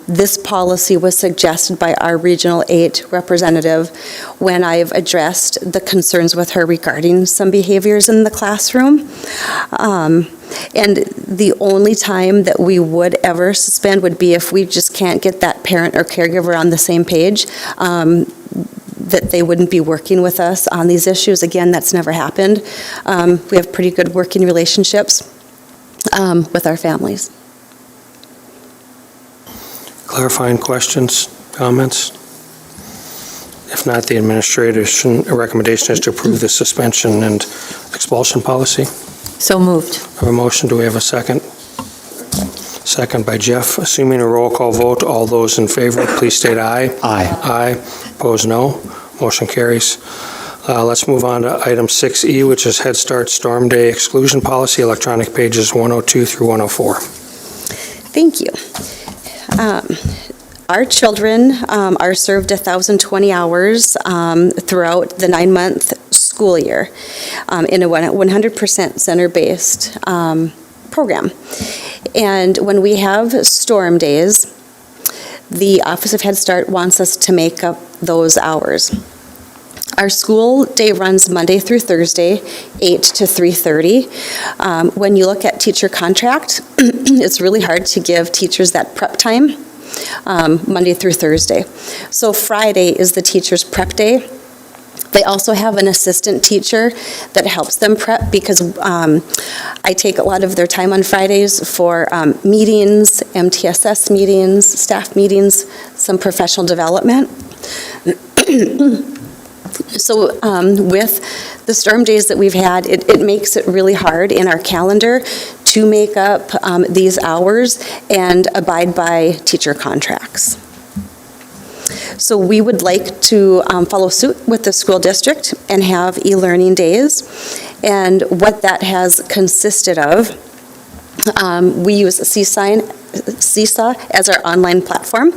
This policy was suggested by our Regional 8 representative when I've addressed the concerns with her regarding some behaviors in the classroom. And the only time that we would ever suspend would be if we just can't get that parent or caregiver on the same page, that they wouldn't be working with us on these issues. Again, that's never happened. We have pretty good working relationships with our families. Clarifying questions, comments? If not, the administration recommendation is to approve the suspension and expulsion policy. So moved. I have a motion. Do we have a second? Second by Jeff. Assuming a roll call vote, all those in favor, please state aye. Aye. Aye. Opposed, no. Motion carries. Let's move on to item 6E, which is Head Start Storm Day Exclusion Policy, electronic pages 102 through 104. Thank you. Our children are served 1,020 hours throughout the 9-month school year in a 100% center-based program. And when we have storm days, the Office of Head Start wants us to make up those hours. Our school day runs Monday through Thursday, 8 to 3:30. When you look at teacher contract, it's really hard to give teachers that prep time, Monday through Thursday. So Friday is the teacher's prep day. They also have an assistant teacher that helps them prep because I take a lot of their time on Fridays for meetings, MTSS meetings, staff meetings, some professional development. So with the storm days that we've had, it makes it really hard in our calendar to make up these hours and abide by teacher contracts. So we would like to follow suit with the school district and have e-learning days. And what that has consisted of, we use CSign Seesaw as our online platform.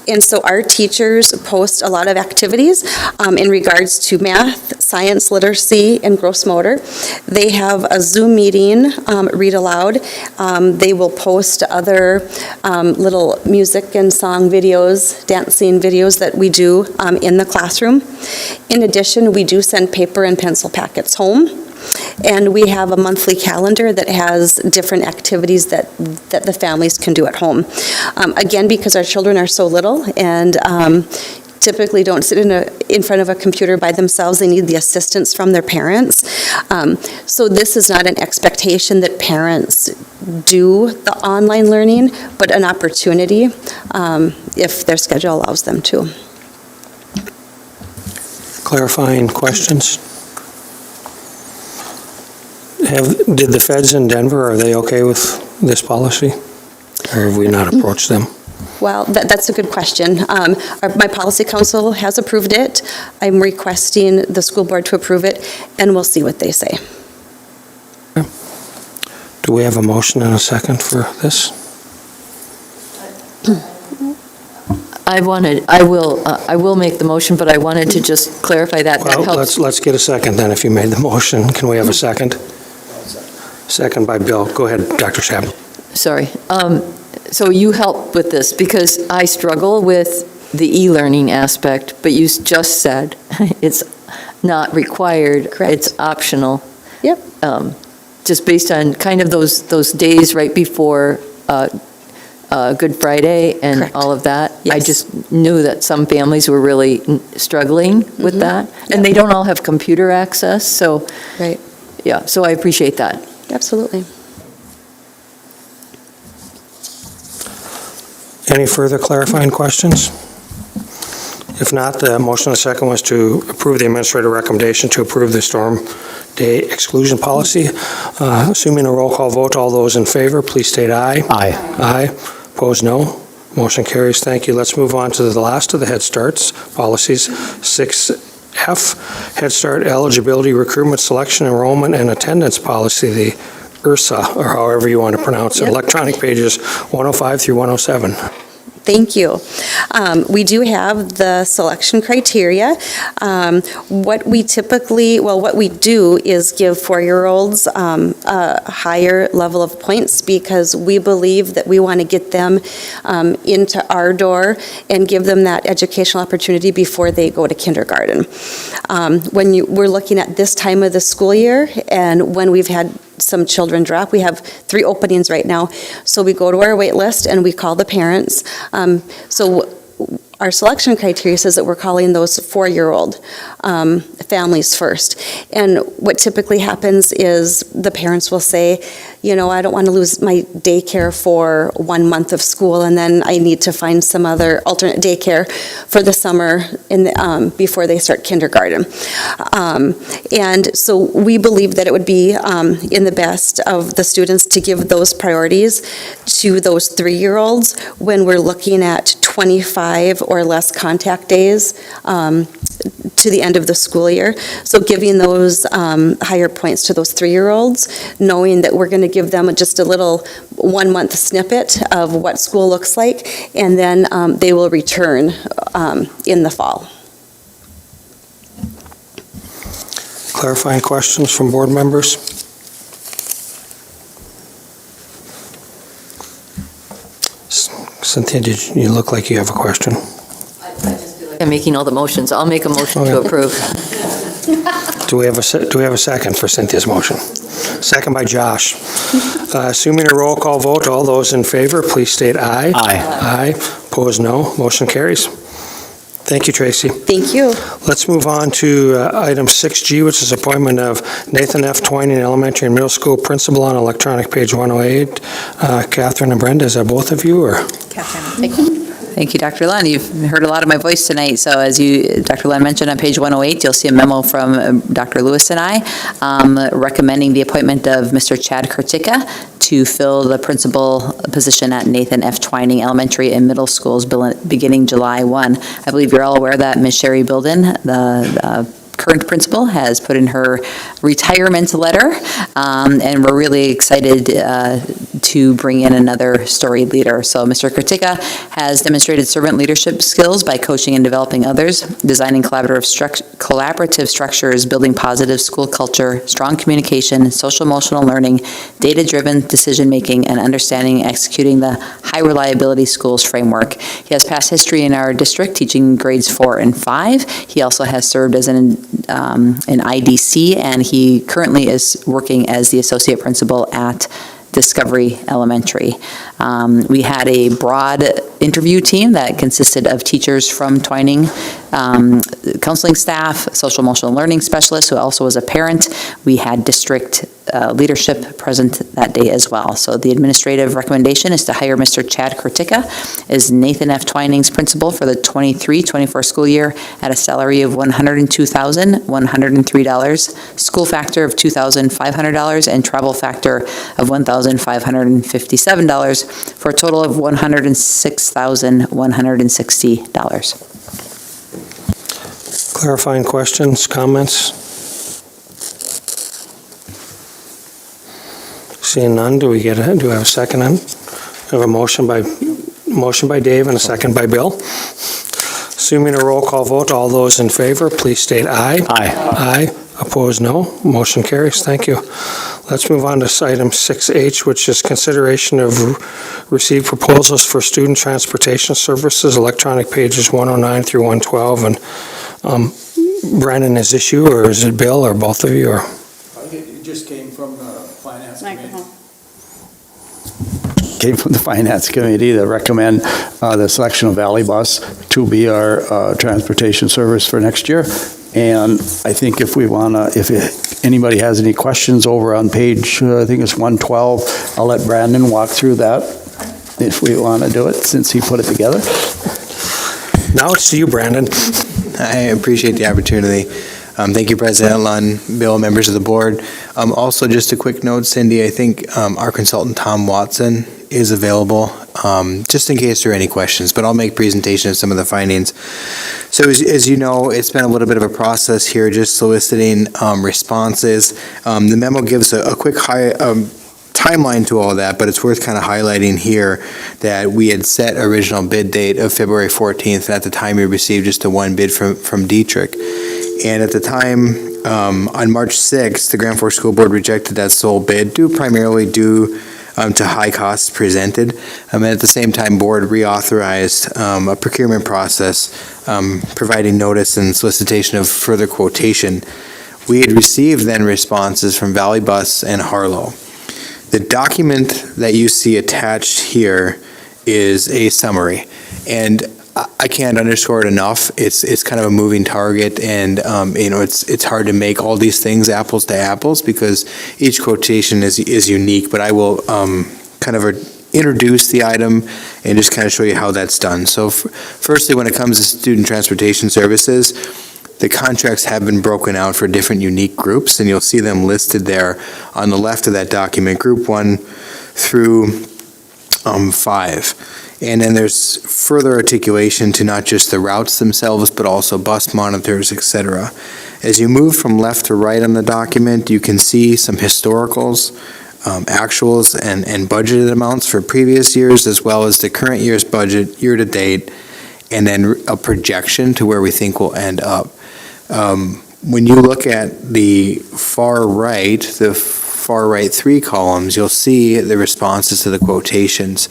And so our teachers post a lot of activities in regards to math, science, literacy, and gross motor. They have a Zoom meeting, read aloud. They will post other little music and song videos, dancing videos that we do in the classroom. In addition, we do send paper and pencil packets home. And we have a monthly calendar that has different activities that the families can do at home. Again, because our children are so little and typically don't sit in front of a computer by themselves, they need the assistance from their parents. So this is not an expectation that parents do the online learning, but an opportunity if their schedule allows them to. Clarifying questions? Did the feds in Denver, are they okay with this policy? Or have we not approached them? Well, that's a good question. My policy council has approved it. I'm requesting the school board to approve it, and we'll see what they say. Do we have a motion and a second for this? I will make the motion, but I wanted to just clarify that. That Well, helps. let's get a second then, if you made the motion. Can we have a second? Second by Bill. Go ahead, Dr. Schaap. Sorry. So you help with this because I struggle with the e-learning aspect, but you just said it's not required. Correct. It's optional. Yep. Just based on kind of those days right before Good Friday and Correct. all of that. I Yes. just knew that some families were really struggling with that. And they don't all have computer access, so. Right. Yeah, so I appreciate that. Absolutely. Any further clarifying questions? If not, the motion and the second was to approve the administrative recommendation to approve the storm day exclusion policy. Assuming a roll call vote, all those in favor, please state aye. Aye. Aye. Opposed, no. Motion carries. Thank you. Let's move on to the last of the Head Starts policies, 6F, Head Start eligibility, recruitment, selection, enrollment, and attendance policy, the IRSA, or however you want to pronounce it, Yep. electronic pages 105 through 107. Thank you. We do have the selection criteria. What we do is give 4-year-olds a higher level of points because we believe that we want to get them into our door and give them that educational opportunity before they go to kindergarten. We're looking at this time of the school year and when we've had some children drop. We have 3 openings right now. So we go to our wait list and we call the parents. So our selection criteria says that we're calling those 4-year-old families first. And what typically happens is the parents will say, you know, I don't want to lose my daycare for 1 month of school, and then I need to find some other alternate daycare for the summer before they start kindergarten. And so we believe that it would be in the best of the students to give those priorities to those 3-year-olds when we're looking at 25 or less contact days to the end of the school year. So giving those higher points to those 3-year-olds, knowing that we're going to give them just a little 1-month snippet of what school looks like, and then they will return in the fall. Clarifying questions from board members? Cynthia, you look like you have a question. I'm making all the motions. I'll make a motion to approve. Do we have a second for Cynthia's motion? Second by Josh. Assuming a roll call vote, all those in favor, please state aye. Aye. Aye. Opposed, no. Motion carries. Thank you, Tracy. Thank you. Let's move on to item 6G, which is appointment of Nathan F. Twining, elementary and middle school principal on electronic page 108. Catherine and Brenda, is that both of you, or? Thank you, Dr. Lund. You've heard a lot of my voice tonight, so as Dr. Lund mentioned, on page 108, you'll see a memo from Dr. Lewis and I recommending the appointment of Mr. Chad Kurtika to fill the principal position at Nathan F. Twining Elementary and Middle Schools beginning July 1. I believe you're all aware that Ms. Sherry Bilden, the current principal, has put in her retirement letter, and we're really excited to to bring in another story leader. So Mr. Kritika has demonstrated servant leadership skills by coaching and developing others, designing collaborative structures, building positive school culture, strong communication, social emotional learning, data-driven decision-making, and understanding and executing the high reliability schools framework. He has past history in our district, teaching grades 4 and 5. He also has served as an IDC, and he currently is working as the associate principal at Discovery Elementary. We had a broad interview team that consisted of teachers from Twining, counseling staff, social emotional learning specialists, who also was a parent. We had district leadership present that day as well. So the administrative recommendation is to hire Mr. Chad Kritika as Nathan F. Twining's principal for the 23-24 school year at a salary of $102,103, school factor of $2,500, and travel factor of $1,557 for a total of $106,160. Clarifying questions, comments? Seeing none, do we have a second on? We have a motion by Dave and a second by Bill. Assuming a roll call vote, all those in favor, please state aye. Aye. Aye. Opposed, no. Motion carries. Thank you. Let's move on to item 6H, which is consideration of received proposals for student transportation services, electronic pages 109 through 112. And Brandon, is this you, or is it Bill, or both of you? Or? It just came from the Finance Committee. Came from the Finance Committee to recommend the selection of Valley Bus to be our transportation service for next year. And I think if anybody has any questions over on page, I think it's 112, I'll let Brandon walk through that if we want to do it, since he put it together. Now it's to you, Brandon. I appreciate the opportunity. Thank you, President Lund, Bill, members of the board. Also, just a quick note, Cindy, I think our consultant, Tom Watson, is available, just in case there are any questions, but I'll make presentation of some of the findings. So as you know, it's been a little bit of a process here, just soliciting responses. The memo gives a quick timeline to all that, but it's worth kind of highlighting here that we had set original bid date of February 14th. At the time, we received just a one bid from Dietrich. And at the time, on March 6th, the Grand Forks School Board rejected that sole bid, primarily due to high costs presented. And at the same time, board reauthorized a procurement process, providing notice and solicitation of further quotation. We had received then responses from Valley Bus and Harlow. The document that you see attached here is a summary, and I can't underscore it enough. It's kind of a moving target, and it's hard to make all these things apples to apples because each quotation is unique. But I will kind of introduce the item and just kind of show you how that's done. So firstly, when it comes to student transportation services, the contracts have been broken out for different unique groups, and you'll see them listed there on the left of that document, Group 1 through 5. And then there's further articulation to not just the routes themselves, but also bus monitors, etc. As you move from left to right on the document, you can see some historicals, actuals, and budgeted amounts for previous years, as well as the current year's budget, year to date, and then a projection to where we think we'll end up. When you look at the far right 3 columns, you'll see the responses to the quotations.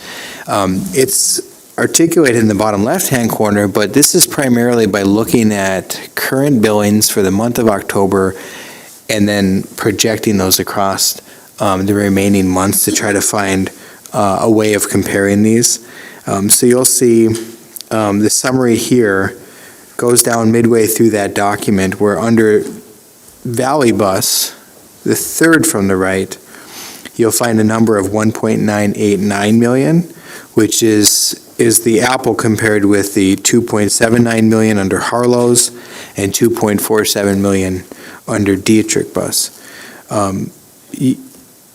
It's articulated in the bottom left-hand corner, but this is primarily by looking at current billings for the month of October and then projecting those across the remaining months to try to find a way of comparing these. So you'll see the summary here goes down midway through that document, where under Valley Bus, the third from the right, you'll find a number of 1.989 million, which is the apple compared with the 2.79 million under Harlow's and 2.47 million under Dietrich Bus.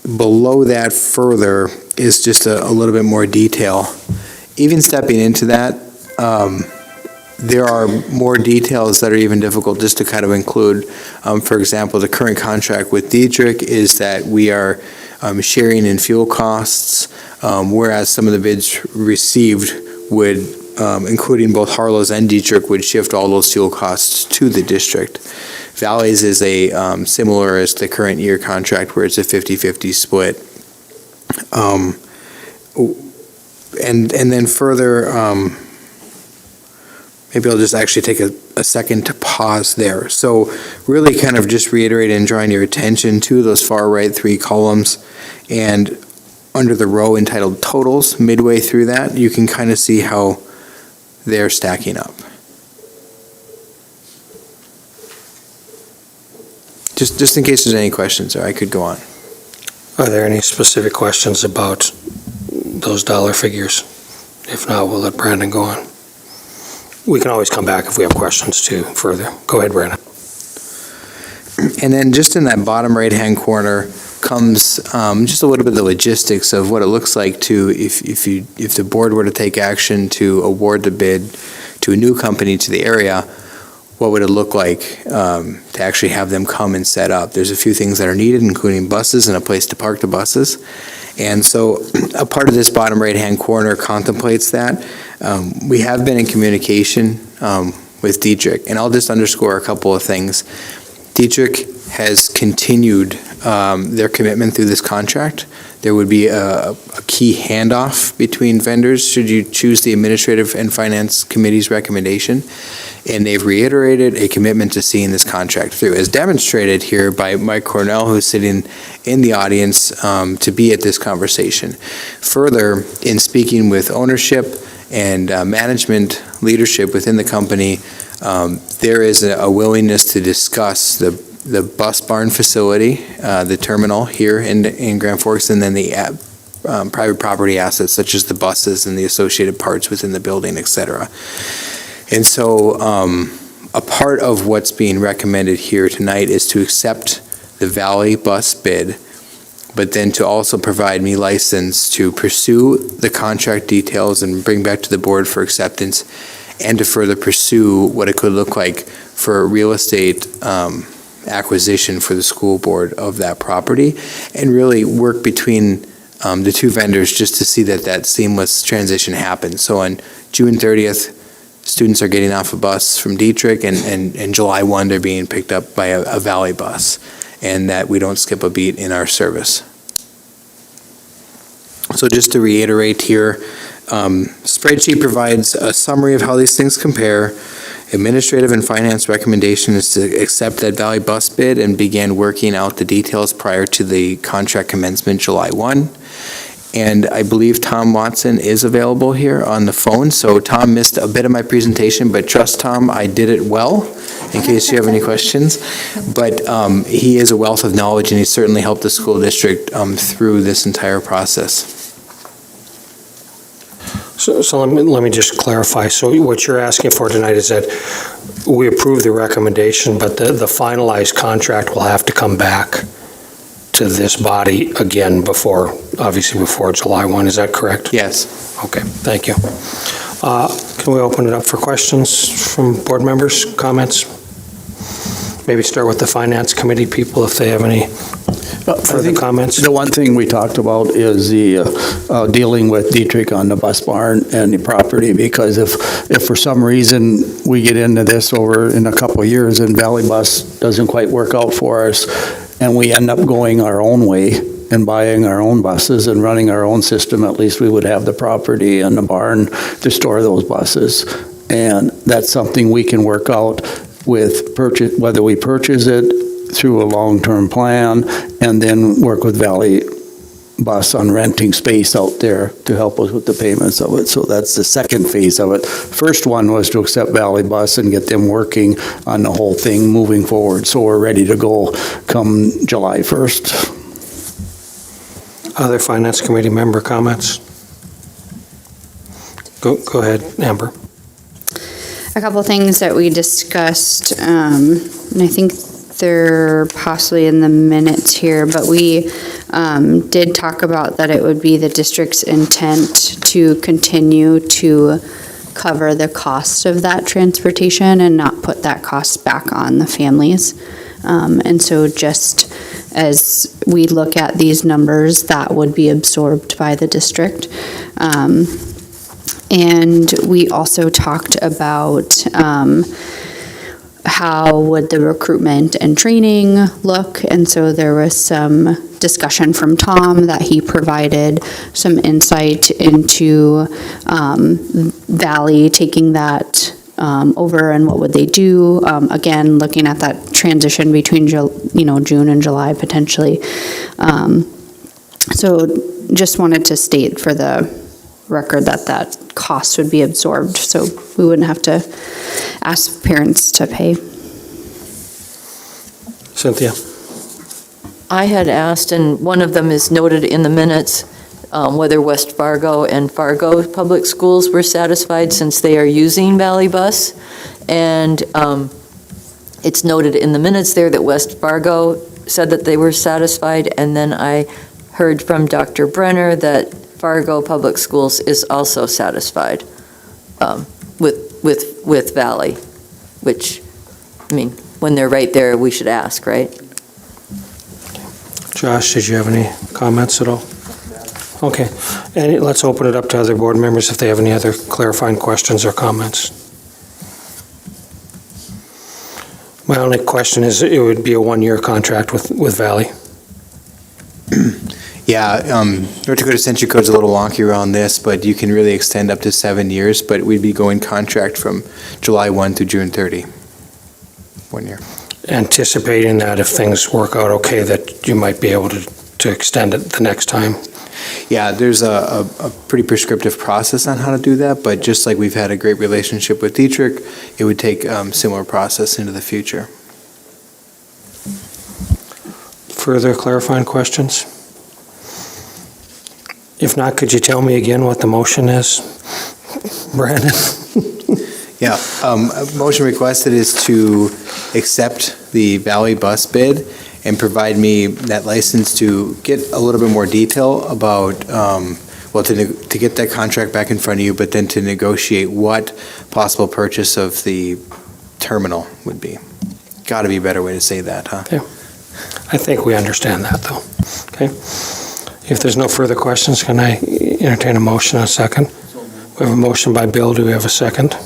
Below that further is just a little bit more detail. Even stepping into that, there are more details that are even difficult just to kind of include. For example, the current contract with Dietrich is that we are sharing in fuel costs, whereas some of the bids received would, including both Harlow's and Dietrich, would shift all those fuel costs to the district. Valley's is a similar as the current year contract where it's a 50-50 split. And then further, maybe I'll just actually take a second to pause there. So really kind of just reiterate and drawing your attention to those far right 3 columns, and under the row entitled totals, midway through that, you can kind of see how they're stacking up. Just in case there's any questions, or I could go on. Are there any specific questions about those dollar figures? If not, we'll let Brandon go on. We can always come back if we have questions too further. Go ahead, Brandon. And then just in that bottom right-hand corner comes just a little bit of the logistics of what it looks like to, if the board were to take action to award the bid to a new company to the area, what would it look like to actually have them come and set up? There's a few things that are needed, including buses and a place to park the buses. And so a part of this bottom right-hand corner contemplates that. We have been in communication with Dietrich, and I'll just underscore a couple of things. Dietrich has continued their commitment through this contract. There would be a key handoff between vendors should you choose the Administrative and Finance Committee's recommendation, and they've reiterated a commitment to seeing this contract through, as demonstrated here by Mike Cornell, who's sitting in the audience to be at this conversation. Further, in speaking with ownership and management leadership within the company, there is a willingness to discuss the bus barn facility, the terminal here in Grand Forks, and then the private property assets such as the buses and the associated parts within the building, et cetera. And so a part of what's being recommended here tonight is to accept the Valley bus bid, but then to also provide me license to pursue the contract details and bring back to the board for acceptance, and to further pursue what it could look like for real estate acquisition for the school board of that property, and really work between the two vendors just to see that seamless transition happens. So on June 30th, students are getting off a bus from Dietrich, and July 1, they're being picked up by a Valley bus, and that we don't skip a beat in our service. So just to reiterate here, spreadsheet provides a summary of how these things compare. Administrative and finance recommendation is to accept that Valley bus bid and begin working out the details prior to the contract commencement July 1. And I believe Tom Watson is available here on the phone. So Tom missed a bit of my presentation, but trust Tom, I did it well, in case you have any questions. But he is a wealth of knowledge, and he certainly helped the school district through this entire process. So let me just clarify. So what you're asking for tonight is that we approve the recommendation, but the finalized contract will have to come back to this body again obviously before July 1. Is that correct? Yes. Okay, thank you. Can we open it up for questions from board members, comments? Maybe start with the Finance Committee people if they have any further comments. The one thing we talked about is the dealing with Dietrich on the bus barn and the property, because if for some reason we get into this over in a couple of years and Valley Bus doesn't quite work out for us, and we end up going our own way and buying our own buses and running our own system, at least we would have the property and the barn to store those buses. And that's something we can work out with whether we purchase it through a long-term plan and then work with Valley Bus on renting space out there to help us with the payments of it. So that's the second phase of it. First one was to accept Valley Bus and get them working on the whole thing moving forward. So we're ready to go come July 1st. Other Finance Committee member comments? Go ahead, Amber. A couple things that we discussed, and I think they're possibly in the minutes here, but we did talk about that it would be the district's intent to continue to cover the cost of that transportation and not put that cost back on the families. And so just as we look at these numbers, that would be absorbed by the district. And we also talked about how would the recruitment and training look, and so there was some discussion from Tom that he provided some insight into Valley taking that over and what would they do. Again, looking at that transition between June and July potentially. So just wanted to state for the record that cost would be absorbed, so we wouldn't have to ask parents to pay. Cynthia? I had asked, and one of them is noted in the minutes, whether West Fargo and Fargo Public Schools were satisfied since they are using Valley Bus. And it's noted in the minutes there that West Fargo said that they were satisfied, and then I heard from Dr. Brenner that Fargo Public Schools is also satisfied with Valley, which, I mean, when they're right there, we should ask, right? Josh, did you have any comments at all? Okay, and let's open it up to other board members if they have any other clarifying questions or comments. My only question is, it would be a one-year contract with Valley. Yeah, North Dakota Century Code's a little wonky around this, but you can really extend up to 7 years, but we'd be going contract from July 1 through June 30. 1 year. Anticipating that if things work out okay, that you might be able to extend it the next time. Yeah, there's a pretty prescriptive process on how to do that, but just like we've had a great relationship with Dietrich, it would take similar process into the future. Further clarifying questions? If not, could you tell me again what the motion is, Brandon? Yeah, motion requested is to accept the Valley Bus bid and provide me that license to get a little bit more detail about, well, to get that contract back in front of you, but then to negotiate what possible purchase of the terminal would be. Got to be a better way to say that, huh? Okay. I think we understand that, though. Okay. If there's no further questions, can I entertain a motion in a second? We have a motion by Bill. Do we have a second?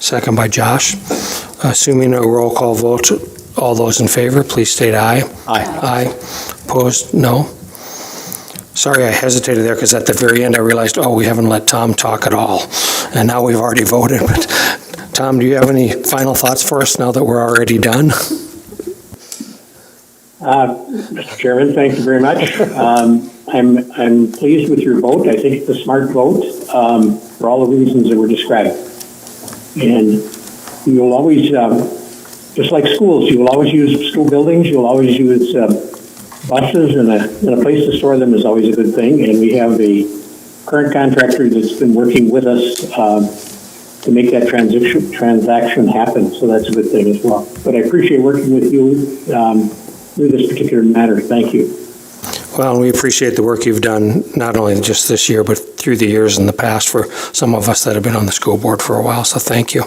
Second by Josh. Assuming a roll call vote, all those in favor, please state aye. Aye. Aye. Opposed? No. Sorry, I hesitated there because at the very end I realized, we haven't let Tom talk at all. And now we've already voted. But Tom, do you have any final thoughts for us now that we're already done? Mr. Chairman, thank you very much. I'm pleased with your vote. I think it's a smart vote for all the reasons that were described. And you'll always, just like schools, you will always use school buildings. You'll always use buses, and a place to store them is always a good thing. And we have a current contractor that's been working with us to make that transaction happen. So that's a good thing as well. But I appreciate working with you through this particular matter. Thank you. Well, we appreciate the work you've done, not only just this year, but through the years in the past for some of us that have been on the school board for a while, so thank you.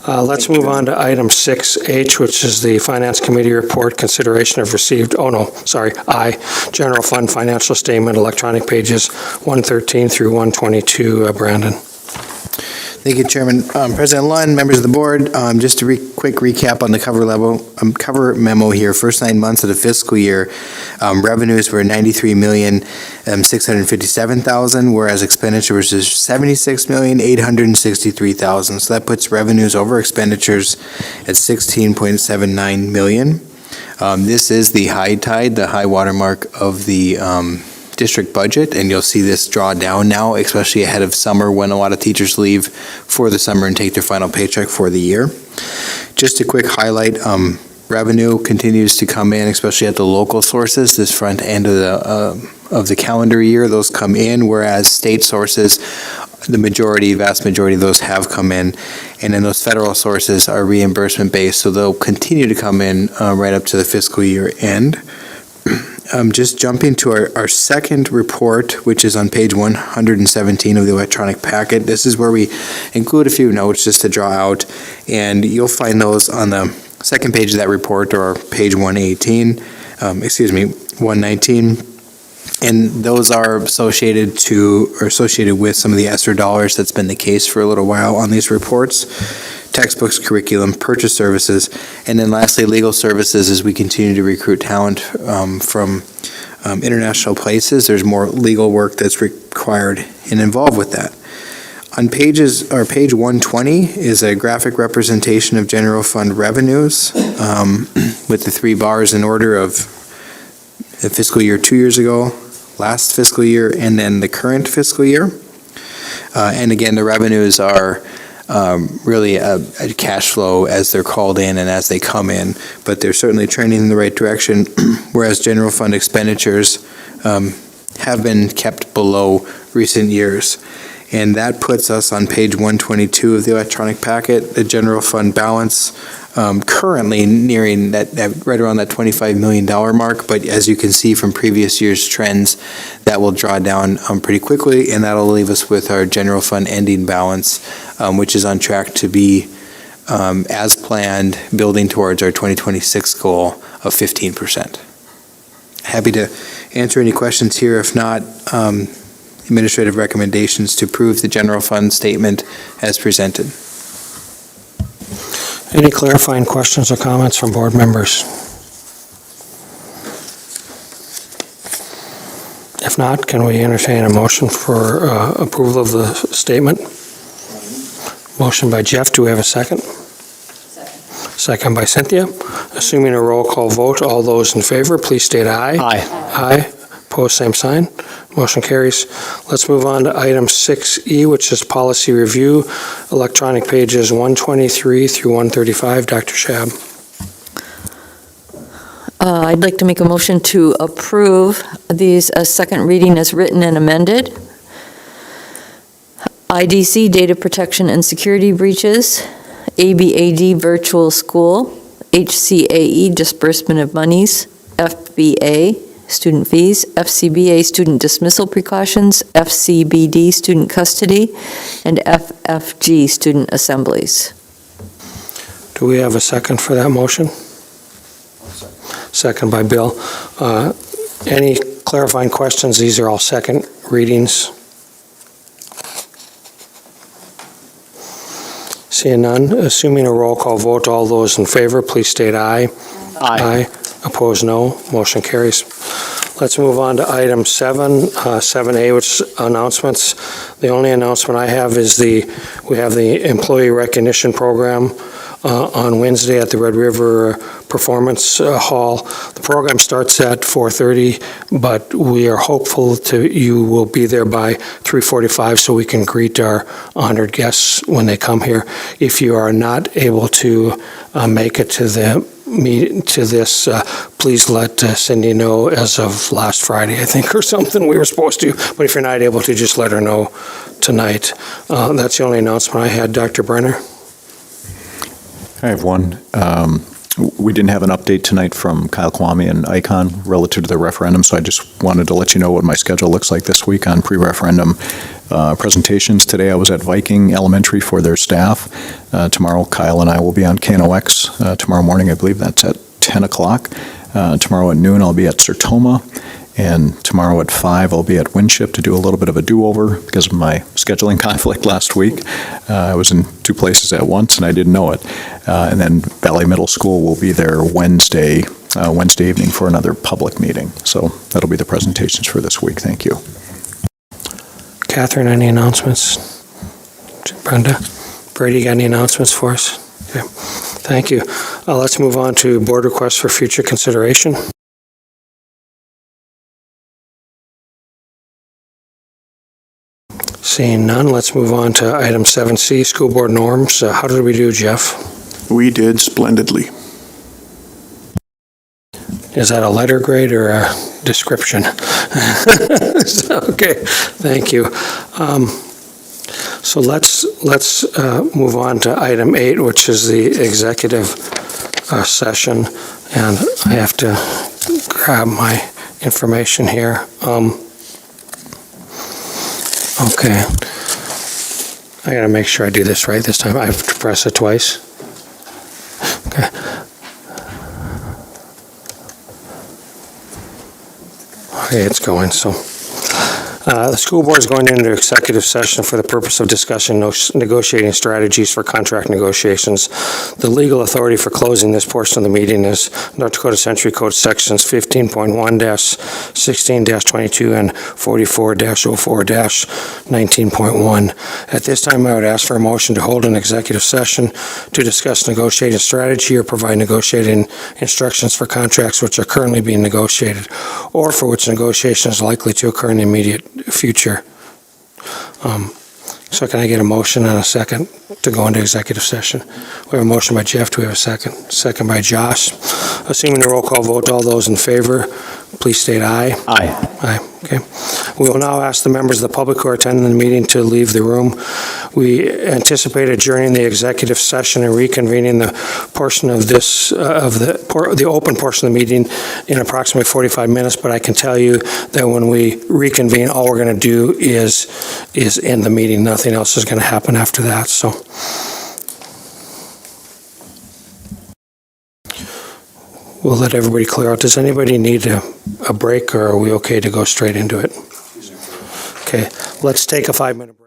Let's move on to item 6H, which is the Finance Committee report, consideration of received, I, General Fund Financial Statement, electronic pages 113 through 122. Brandon. Thank you, Chairman. President Lund, members of the board, just a quick recap on the cover memo here. First 9 months of the fiscal year, revenues were $93,657,000, whereas expenditures is $76,863,000. So that puts revenues over expenditures at $16.79 million. This is the high tide, the high water mark of the district budget, and you'll see this draw down now, especially ahead of summer when a lot of teachers leave for the summer and take their final paycheck for the year. Just a quick highlight, revenue continues to come in, especially at the local sources, this front end of the calendar year, those come in, whereas state sources, the vast majority of those have come in, and then those federal sources are reimbursement based, so they'll continue to come in right up to the fiscal year end. Just jumping to our second report, which is on page 117 of the electronic packet. This is where we include a few notes just to draw out, and you'll find those on the second page of that report, or page 119, and those are associated with some of the ESSER dollars. That's been the case for a little while on these reports. Textbooks, curriculum, purchase services, and then lastly, legal services. As we continue to recruit talent from international places, there's more legal work that's required and involved with that. On page 120 is a graphic representation of general fund revenues with the three bars in order of the fiscal year 2 years ago, last fiscal year, and then the current fiscal year. And again, the revenues are really a cash flow as they're called in and as they come in, but they're certainly trending in the right direction, whereas general fund expenditures have been kept below recent years. And that puts us on page 122 of the electronic packet, the general fund balance currently nearing that right around that $25 million mark. But as you can see from previous year's trends, that will draw down pretty quickly, and that'll leave us with our general fund ending balance, which is on track to be, as planned, building towards our 2026 goal of 15%. Happy to answer any questions here. If not, administrative recommendations to approve the general fund statement as presented. Any clarifying questions or comments from board members? If not, can we entertain a motion for approval of the statement? Motion by Jeff. Do we have a second? Second by Cynthia. Assuming a roll call vote, all those in favor, please state aye. Aye. Aye. Opposed, same sign. Motion carries. Let's move on to item 6E, which is policy review, electronic pages 123 through 135. Dr. Shab. I'd like to make a motion to approve these as second reading as written and amended. IDC, data protection and security breaches, ABAD, virtual school, HCAE, disbursement of monies, FBA, student fees, FCBA, student dismissal precautions, FCBD, student custody, and FFG, student assemblies. Do we have a second for that motion? Second by Bill. Any clarifying questions? These are all second readings. Seeing none, assuming a roll call vote, all those in favor, please state aye. Aye. Opposed, no. Motion carries. Let's move on to item 7A, which is announcements. The only announcement I have is we have the employee recognition program on Wednesday at the Red River Performance Hall. The program starts at 4:30, but we are hopeful you will be there by 3:45 so we can greet our honored guests when they come here. If you are not able to make it to this, please let Cindy know as of last Friday, I think, or something we were supposed to. But if you're not able to, just let her know tonight. That's the only announcement I had. Dr. Brenner? I have one. We didn't have an update tonight from Kyle Kwame and ICON relative to the referendum, so I just wanted to let you know what my schedule looks like this week on pre-referendum presentations. Today I was at Viking Elementary for their staff. Tomorrow Kyle and I will be on KNOX. Tomorrow morning, I believe that's at 10 o'clock. Tomorrow at noon I'll be at Sertoma. And tomorrow at 5, I'll be at Winship to do a little bit of a do-over because of my scheduling conflict last week. I was in two places at once, and I didn't know it. And then Valley Middle School will be there Wednesday evening for another public meeting. So that'll be the presentations for this week. Thank you. Catherine, any announcements? Brenda? Brady, got any announcements for us? Okay. Thank you. Let's move on to board requests for future consideration. Seeing none, let's move on to item 7C, school board norms. How did we do, Jeff? We did splendidly. Is that a letter grade or a description? Okay, thank you. So let's move on to item 8, which is the executive session, and I have to grab my information here. Okay. I gotta make sure I do this right this time. I have to press it twice. Okay. Hey, it's going, so. The school board is going into executive session for the purpose of discussing negotiating strategies for contract negotiations. The legal authority for closing this portion of the meeting is North Dakota Century Code Sections 15.1-16-22 and 44-04-19.1. At this time, I would ask for a motion to hold an executive session to discuss negotiating strategy or provide negotiating instructions for contracts which are currently being negotiated or for which negotiation is likely to occur in the immediate future. So can I get a motion and a second to go into executive session? We have a motion by Jeff. Do we have a second? Second by Josh. Assuming the roll call vote, all those in favor, please state aye. Aye. Aye. Okay. We will now ask the members of the public who are attending the meeting to leave the room. We anticipate adjourning the executive session and reconvening the portion of this, the open portion of the meeting in approximately 45 minutes, but I can tell you that when we reconvene, all we're going to do is end the meeting. Nothing else is going to happen after that, so. We'll let everybody clear out. Does anybody need a break, or are we okay to go straight into it? Okay, let's take a 5-minute break.